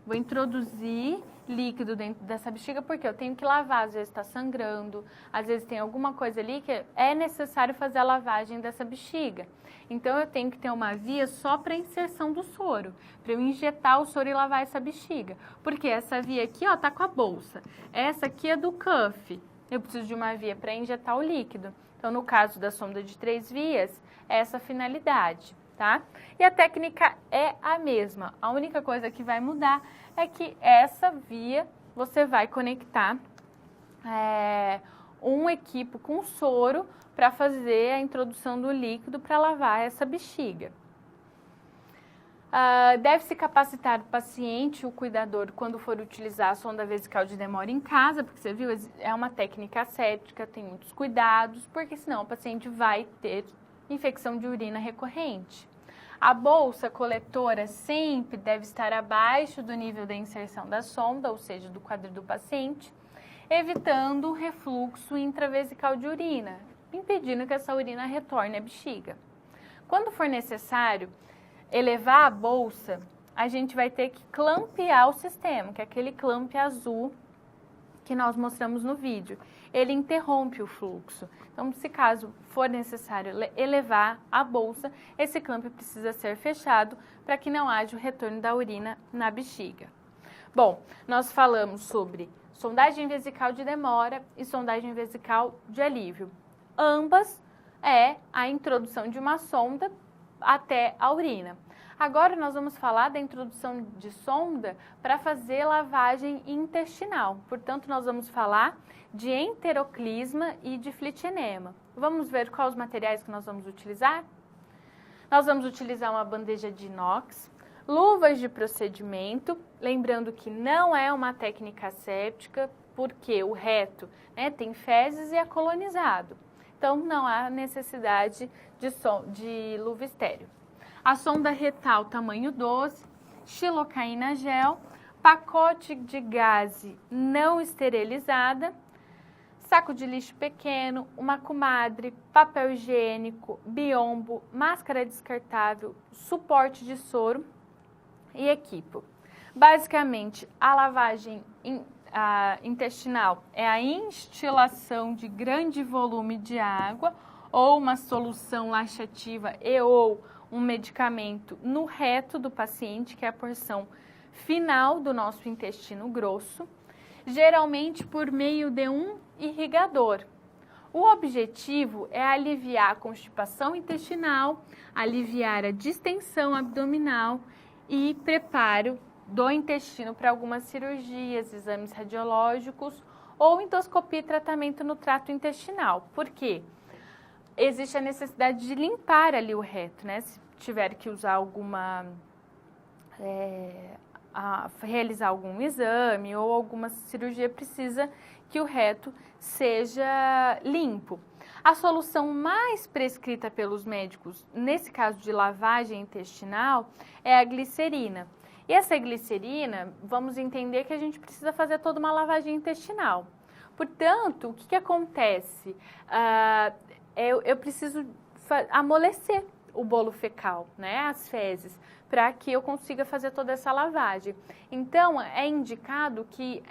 Vou introduzir líquido dentro dessa bexiga porque eu tenho que lavar, às vezes está sangrando, às vezes tem alguma coisa ali que é necessário fazer a lavagem dessa bexiga. Então eu tenho que ter uma via só para inserção do soro, para eu injetar o soro e lavar essa bexiga. Porque essa via aqui, ó, tá com a bolsa. Essa aqui é do cuff. Eu preciso de uma via para injetar o líquido. Então, no caso da sonda de 3 vias, é essa a finalidade, tá? E a técnica é a mesma. A única coisa que vai mudar é que essa via você vai conectar um equipo com soro para fazer a introdução do líquido para lavar essa bexiga. Deve-se capacitar o paciente, o cuidador, quando for utilizar a sonda vesical de Demore em casa, porque você viu, é uma técnica asséptica, tem muitos cuidados, porque senão o paciente vai ter infecção de urina recorrente. A bolsa coletora sempre deve estar abaixo do nível da inserção da sonda, ou seja, do quadril do paciente, evitando o refluxo intravesical de urina, impedindo que essa urina retorne à bexiga. Quando for necessário elevar a bolsa, a gente vai ter que clampear o sistema, que é aquele clamp azul que nós mostramos no vídeo. Ele interrompe o fluxo. Então, se caso for necessário elevar a bolsa, esse clamp precisa ser fechado para que não haja o retorno da urina na bexiga. Bom, nós falamos sobre sondagem vesical de demora e sondagem vesical de alívio. Ambas é a introdução de uma sonda até a urina. Agora nós vamos falar da introdução de sonda para fazer lavagem intestinal. Portanto, nós vamos falar de enteroclisma e de flitinema. Vamos ver quais os materiais que nós vamos utilizar? Nós vamos utilizar uma bandeja de inox, luvas de procedimento, lembrando que não é uma técnica asséptica, porque o reto, né, tem fezes e é colonizado. Então, não há necessidade de luva estéreo. A sonda retal tamanho 12, xilocaína gel, pacote de gaze não esterilizada, saco de lixo pequeno, uma comadre, papel higiênico, biombo, máscara descartável, suporte de soro e equipo. Basicamente, a lavagem intestinal é a instilação de grande volume de água ou uma solução laxativa ou um medicamento no reto do paciente, que é a porção final do nosso intestino grosso, geralmente por meio de um irrigador. O objetivo é aliviar a constipação intestinal, aliviar a distensão abdominal e preparo do intestino para algumas cirurgias, exames radiológicos ou endoscopia e tratamento no trato intestinal. Por quê? Existe a necessidade de limpar ali o reto, né? Se tiver que usar realizar algum exame ou alguma cirurgia, precisa que o reto seja limpo. A solução mais prescrita pelos médicos, nesse caso de lavagem intestinal, é a glicerina. E essa glicerina, vamos entender que a gente precisa fazer toda uma lavagem intestinal. Portanto, o que acontece? Eu preciso amolecer o bolo fecal, né, as fezes, para que eu consiga fazer toda essa lavagem. Então, é indicado que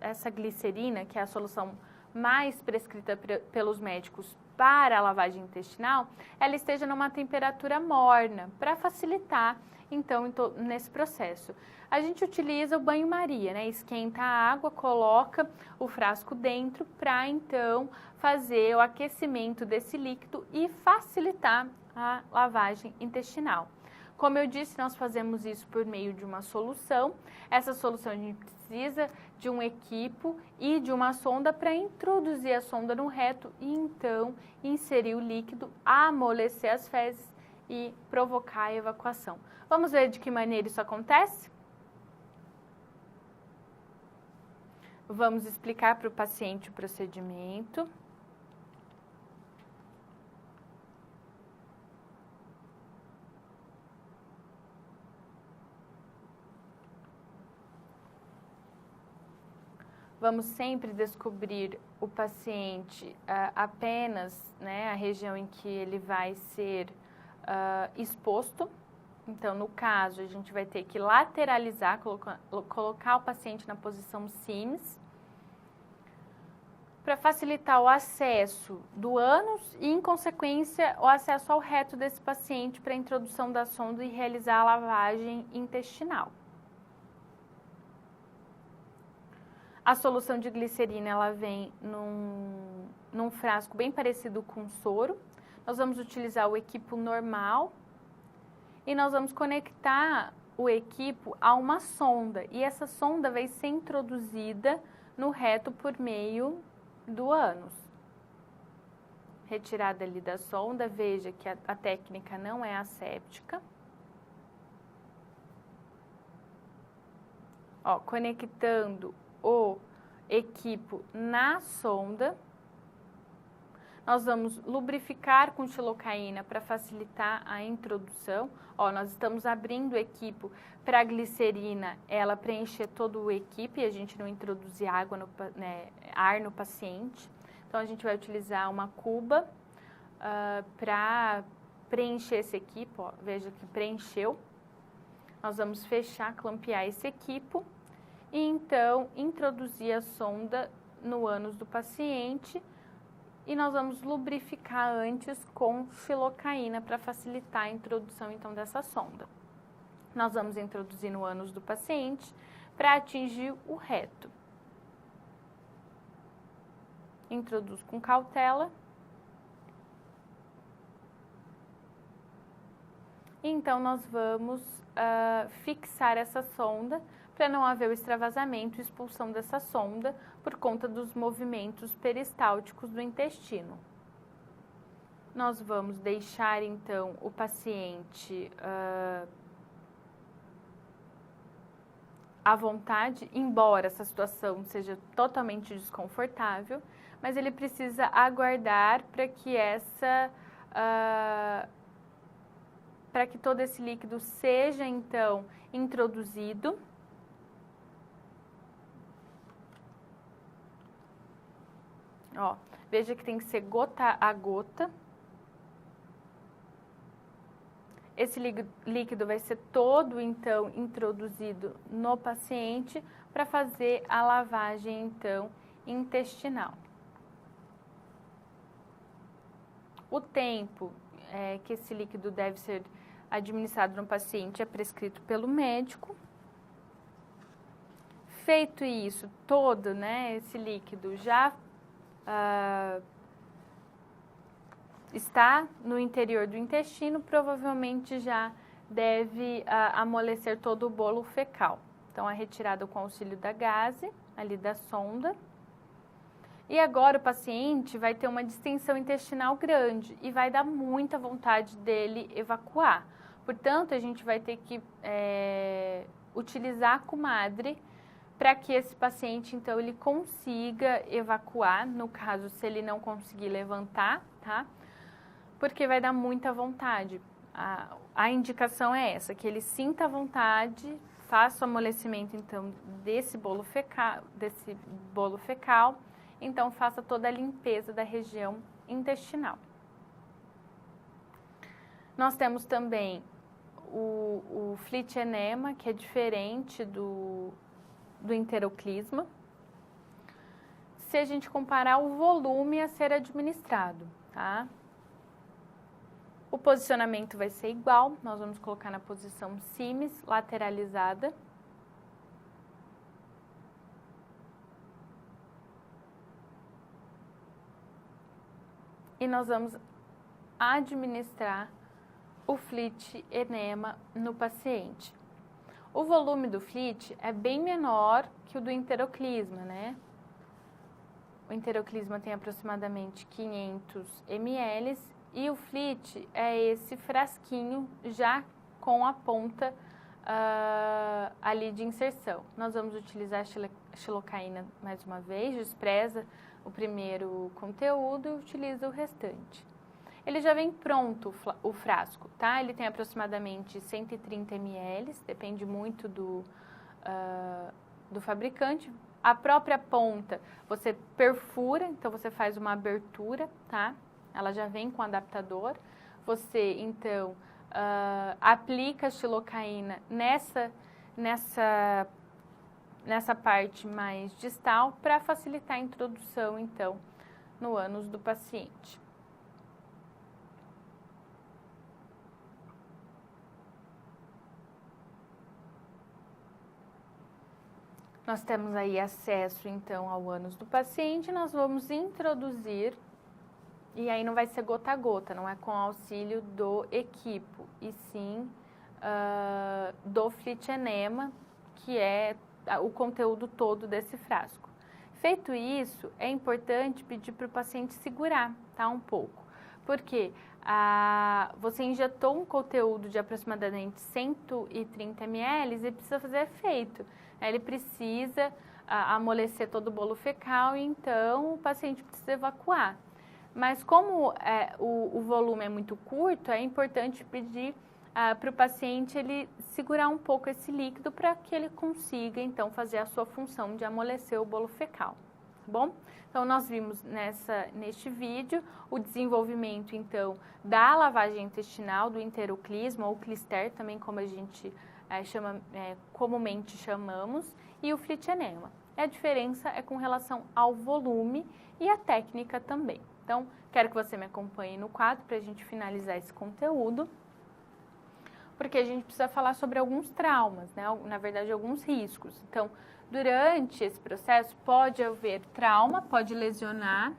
essa glicerina, que é a solução mais prescrita pelos médicos para a lavagem intestinal, ela esteja numa temperatura morna, para facilitar, então, nesse processo. A gente utiliza o banho-maria, né? Esquenta a água, coloca o frasco dentro para, então, fazer o aquecimento desse líquido e facilitar a lavagem intestinal. Como eu disse, nós fazemos isso por meio de uma solução. Essa solução a gente precisa de um equipo e de uma sonda para introduzir a sonda no reto e, então, inserir o líquido, amolecer as fezes e provocar a evacuação. Vamos ver de que maneira isso acontece? Vamos explicar para o paciente o procedimento. Vamos sempre descobrir o paciente apenas, né, a região em que ele vai ser exposto, Então, no caso, a gente vai ter que lateralizar, colocar o paciente na posição Sims, para facilitar o acesso do ânus e, em consequência, o acesso ao reto desse paciente para a introdução da sonda e realizar a lavagem intestinal. A solução de glicerina, ela vem num frasco bem parecido com soro. Nós vamos utilizar o equipo normal e nós vamos conectar o equipo a uma sonda. E essa sonda vai ser introduzida no reto por meio do ânus. Retirada ali da sonda, veja que a técnica não é asséptica. Ó, conectando o equipo na sonda. Nós vamos lubrificar com xilocaína para facilitar a introdução. Ó, nós estamos abrindo o equipo para a glicerina, ela preencher todo o equipo e a gente não introduzir ar no paciente. Então, a gente vai utilizar uma cuba para preencher esse equipo. Ó, veja que preencheu. Nós vamos fechar, clampear esse equipo e então introduzir a sonda no ânus do paciente e nós vamos lubrificar antes com xilocaína para facilitar a introdução então dessa sonda. Nós vamos introduzir no ânus do paciente para atingir o reto. Introduz com cautela. Então, nós vamos fixar essa sonda para não haver o extravasamento e expulsão dessa sonda por conta dos movimentos peristálticos do intestino. Nós vamos deixar, então, o paciente à vontade, embora essa situação seja totalmente desconfortável, mas ele precisa aguardar para que para que todo esse líquido seja, então, introduzido. Ó, veja que tem que ser gota a gota. Esse líquido vai ser todo, então, introduzido no paciente para fazer a lavagem, então, intestinal. O tempo que esse líquido deve ser administrado no paciente é prescrito pelo médico. Feito isso, todo, esse líquido já está no interior do intestino, provavelmente já deve amolecer todo o bolo fecal. Então, é retirado com auxílio da gaze, ali da sonda. E agora o paciente vai ter uma distensão intestinal grande e vai dar muita vontade dele evacuar. Portanto, a gente vai ter que utilizar a comadre para que esse paciente, então, ele consiga evacuar, no caso, se ele não conseguir levantar, tá? Porque vai dar muita vontade. A indicação é essa, que ele sinta a vontade, faça o amolecimento, então, desse bolo fecal, então, faça toda a limpeza da região intestinal. Nós temos também o flit enema, que é diferente do enteroclisma. Se a gente comparar o volume a ser administrado, tá? O posicionamento vai ser igual, nós vamos colocar na posição Sims, lateralizada. E nós vamos administrar o flit enema no paciente. O volume do flit é bem menor que o do enteroclisma, né? O enteroclisma tem aproximadamente 500 ml e o flit é esse frasquinho já com a ponta ali de inserção. Nós vamos utilizar a xilocaína mais uma vez, despreza o primeiro conteúdo e utiliza o restante. Ele já vem pronto, o frasco, tá? Ele tem aproximadamente 130 ml, depende muito do fabricante. A própria ponta, você perfura, então você faz uma abertura, tá? Ela já vem com adaptador. Você, então, aplica a xilocaína nessa parte mais distal para facilitar a introdução, então, no ânus do paciente. Nós temos aí acesso, então, ao ânus do paciente, nós vamos introduzir, e aí não vai ser gota a gota, não é com auxílio do equipo, e sim do flitinema, que é o conteúdo todo desse frasco. Feito isso, é importante pedir para o paciente segurar, tá, um pouco, porque você injetou um conteúdo de aproximadamente 130 ml e precisa fazer efeito. Ele precisa amolecer todo o bolo fecal e então o paciente precisa evacuar. Mas como o volume é muito curto, é importante pedir para o paciente ele segurar um pouco esse líquido para que ele consiga então fazer a sua função de amolecer o bolo fecal, tá bom? Então nós vimos neste vídeo o desenvolvimento então da lavagem intestinal, do enteroclisma ou clister também, como a gente comumente chamamos, e o flitinema. A diferença é com relação ao volume e a técnica também. Então, quero que você me acompanhe no quadro para a gente finalizar esse conteúdo, porque a gente precisa falar sobre alguns traumas, né? Na verdade, alguns riscos. Então, durante esse processo, pode haver trauma, pode lesionar,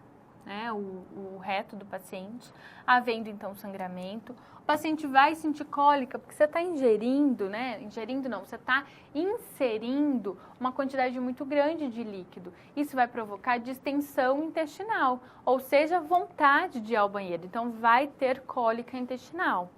né, o reto do paciente, havendo então sangramento. O paciente vai sentir cólica porque você está ingerindo, né? Você está inserindo uma quantidade muito grande de líquido. Isso vai provocar distensão intestinal, ou seja, vontade de ir ao banheiro. Então, vai ter cólica intestinal.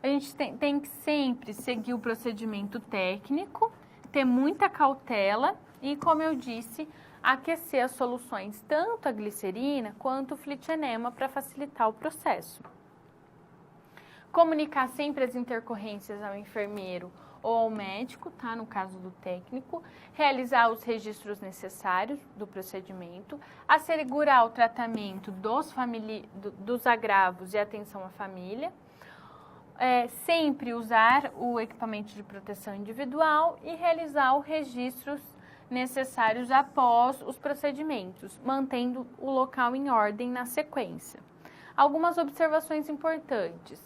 A gente tem que sempre seguir o procedimento técnico, ter muita cautela e, como eu disse, aquecer as soluções, tanto a glicerina quanto o flitinema, para facilitar o processo. Comunicar sempre as intercorrências ao enfermeiro ou ao médico, tá? No caso do técnico, realizar os registros necessários do procedimento, assegurar o tratamento dos agravos e atenção à família, sempre usar o equipamento de proteção individual e realizar os registros necessários após os procedimentos, mantendo o local em ordem na sequência. Algumas observações importantes.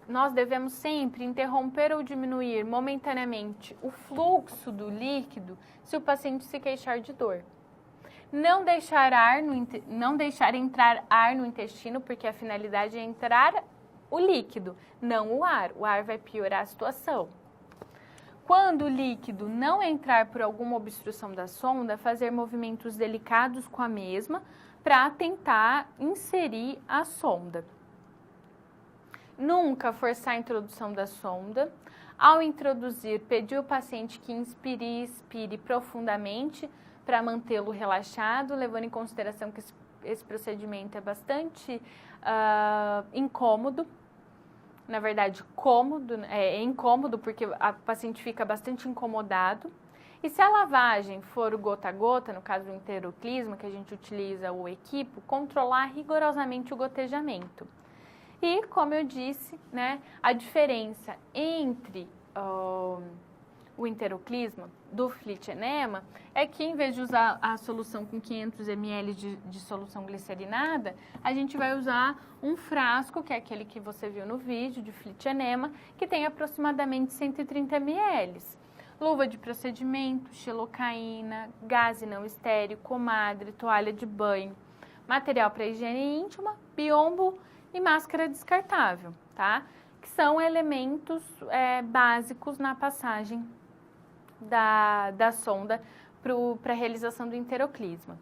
Nós devemos sempre interromper ou diminuir momentaneamente o fluxo do líquido se o paciente se queixar de dor. Não deixar entrar ar no intestino, porque a finalidade é entrar o líquido, não o ar. O ar vai piorar a situação. Quando o líquido não entrar por alguma obstrução da sonda, fazer movimentos delicados com a mesma para tentar inserir a sonda. Nunca forçar a introdução da sonda. Ao introduzir, pedir ao paciente que inspire e expire profundamente para mantê-lo relaxado, levando em consideração que esse procedimento é bastante incômodo. Na verdade, é incômodo porque a paciente fica bastante incomodado. E se a lavagem for o gota a gota, no caso do enteroclisma, que a gente utiliza o equipo, controlar rigorosamente o gotejamento. E, como eu disse, né, a diferença entre o enteroclisma do flitinema é que, em vez de usar a solução com 500 ml de solução glicerinada, a gente vai usar um frasco, que é aquele que você viu no vídeo, de flitinema, que tem aproximadamente 130 ml. Luva de procedimento, xilocaína, gaze não estéril, comadre, toalha de banho, material para higiene íntima, biombo e máscara descartável, tá? Que são elementos básicos na passagem da sonda para a realização do enteroclisma.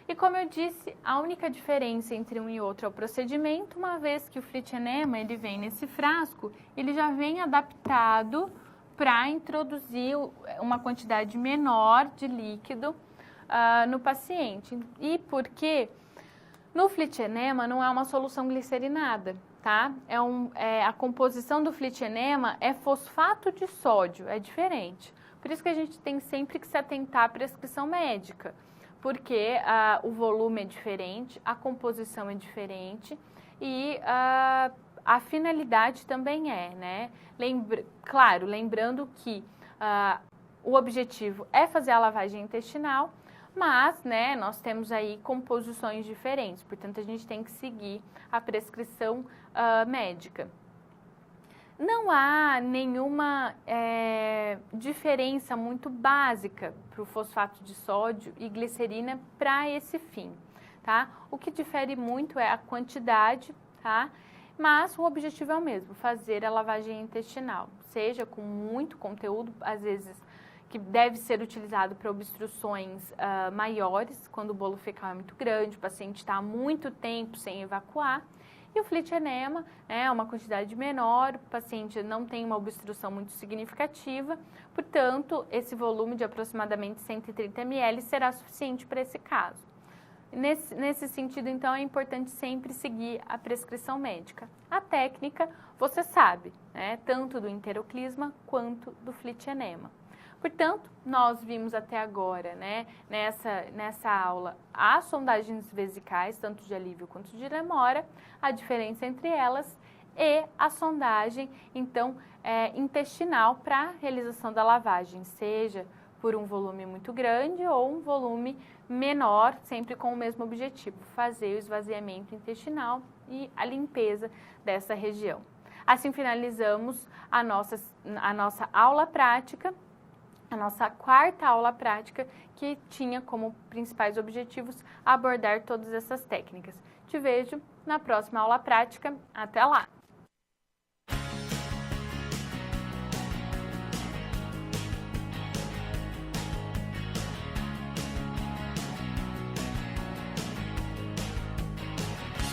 E como eu disse, a única diferença entre um e outro é o procedimento, uma vez que o flitinema ele vem nesse frasco, ele já vem adaptado para introduzir uma quantidade menor de líquido no paciente. E porque no flitinema não é uma solução glicerinada, tá? A composição do flitinema é fosfato de sódio, é diferente. Por isso que a gente tem sempre que se atentar à prescrição médica, porque o volume é diferente, a composição é diferente e a finalidade também né? Claro, lembrando que o objetivo é fazer a lavagem intestinal, mas, né, nós temos aí composições diferentes, portanto, a gente tem que seguir a prescrição médica. Não há nenhuma diferença muito básica para o fosfato de sódio e glicerina para esse fim, tá? O que difere muito é a quantidade, tá? Mas o objetivo é o mesmo, fazer a lavagem intestinal, seja com muito conteúdo, às vezes que deve ser utilizado para obstruções maiores, quando o bolo fecal é muito grande, o paciente está há muito tempo sem evacuar. E o flitionema é uma quantidade menor, o paciente não tem uma obstrução muito significativa, portanto, esse volume de aproximadamente 130 ml será suficiente para esse caso. Nesse sentido, então, é importante sempre seguir a prescrição médica. A técnica, você sabe, né, tanto do enteroclisma quanto do flitionema. Portanto, nós vimos até agora, né, nessa aula, as sondagens vesicais, tanto de alívio quanto de demora, a diferença entre elas e a sondagem, então, intestinal para a realização da lavagem, seja por um volume muito grande ou um volume menor, sempre com o mesmo objetivo, fazer o esvaziamento intestinal e a limpeza dessa região. Assim finalizamos a nossa aula prática, a nossa quarta aula prática, que tinha como principais objetivos abordar todas essas técnicas. Te vejo na próxima aula prática. Até lá!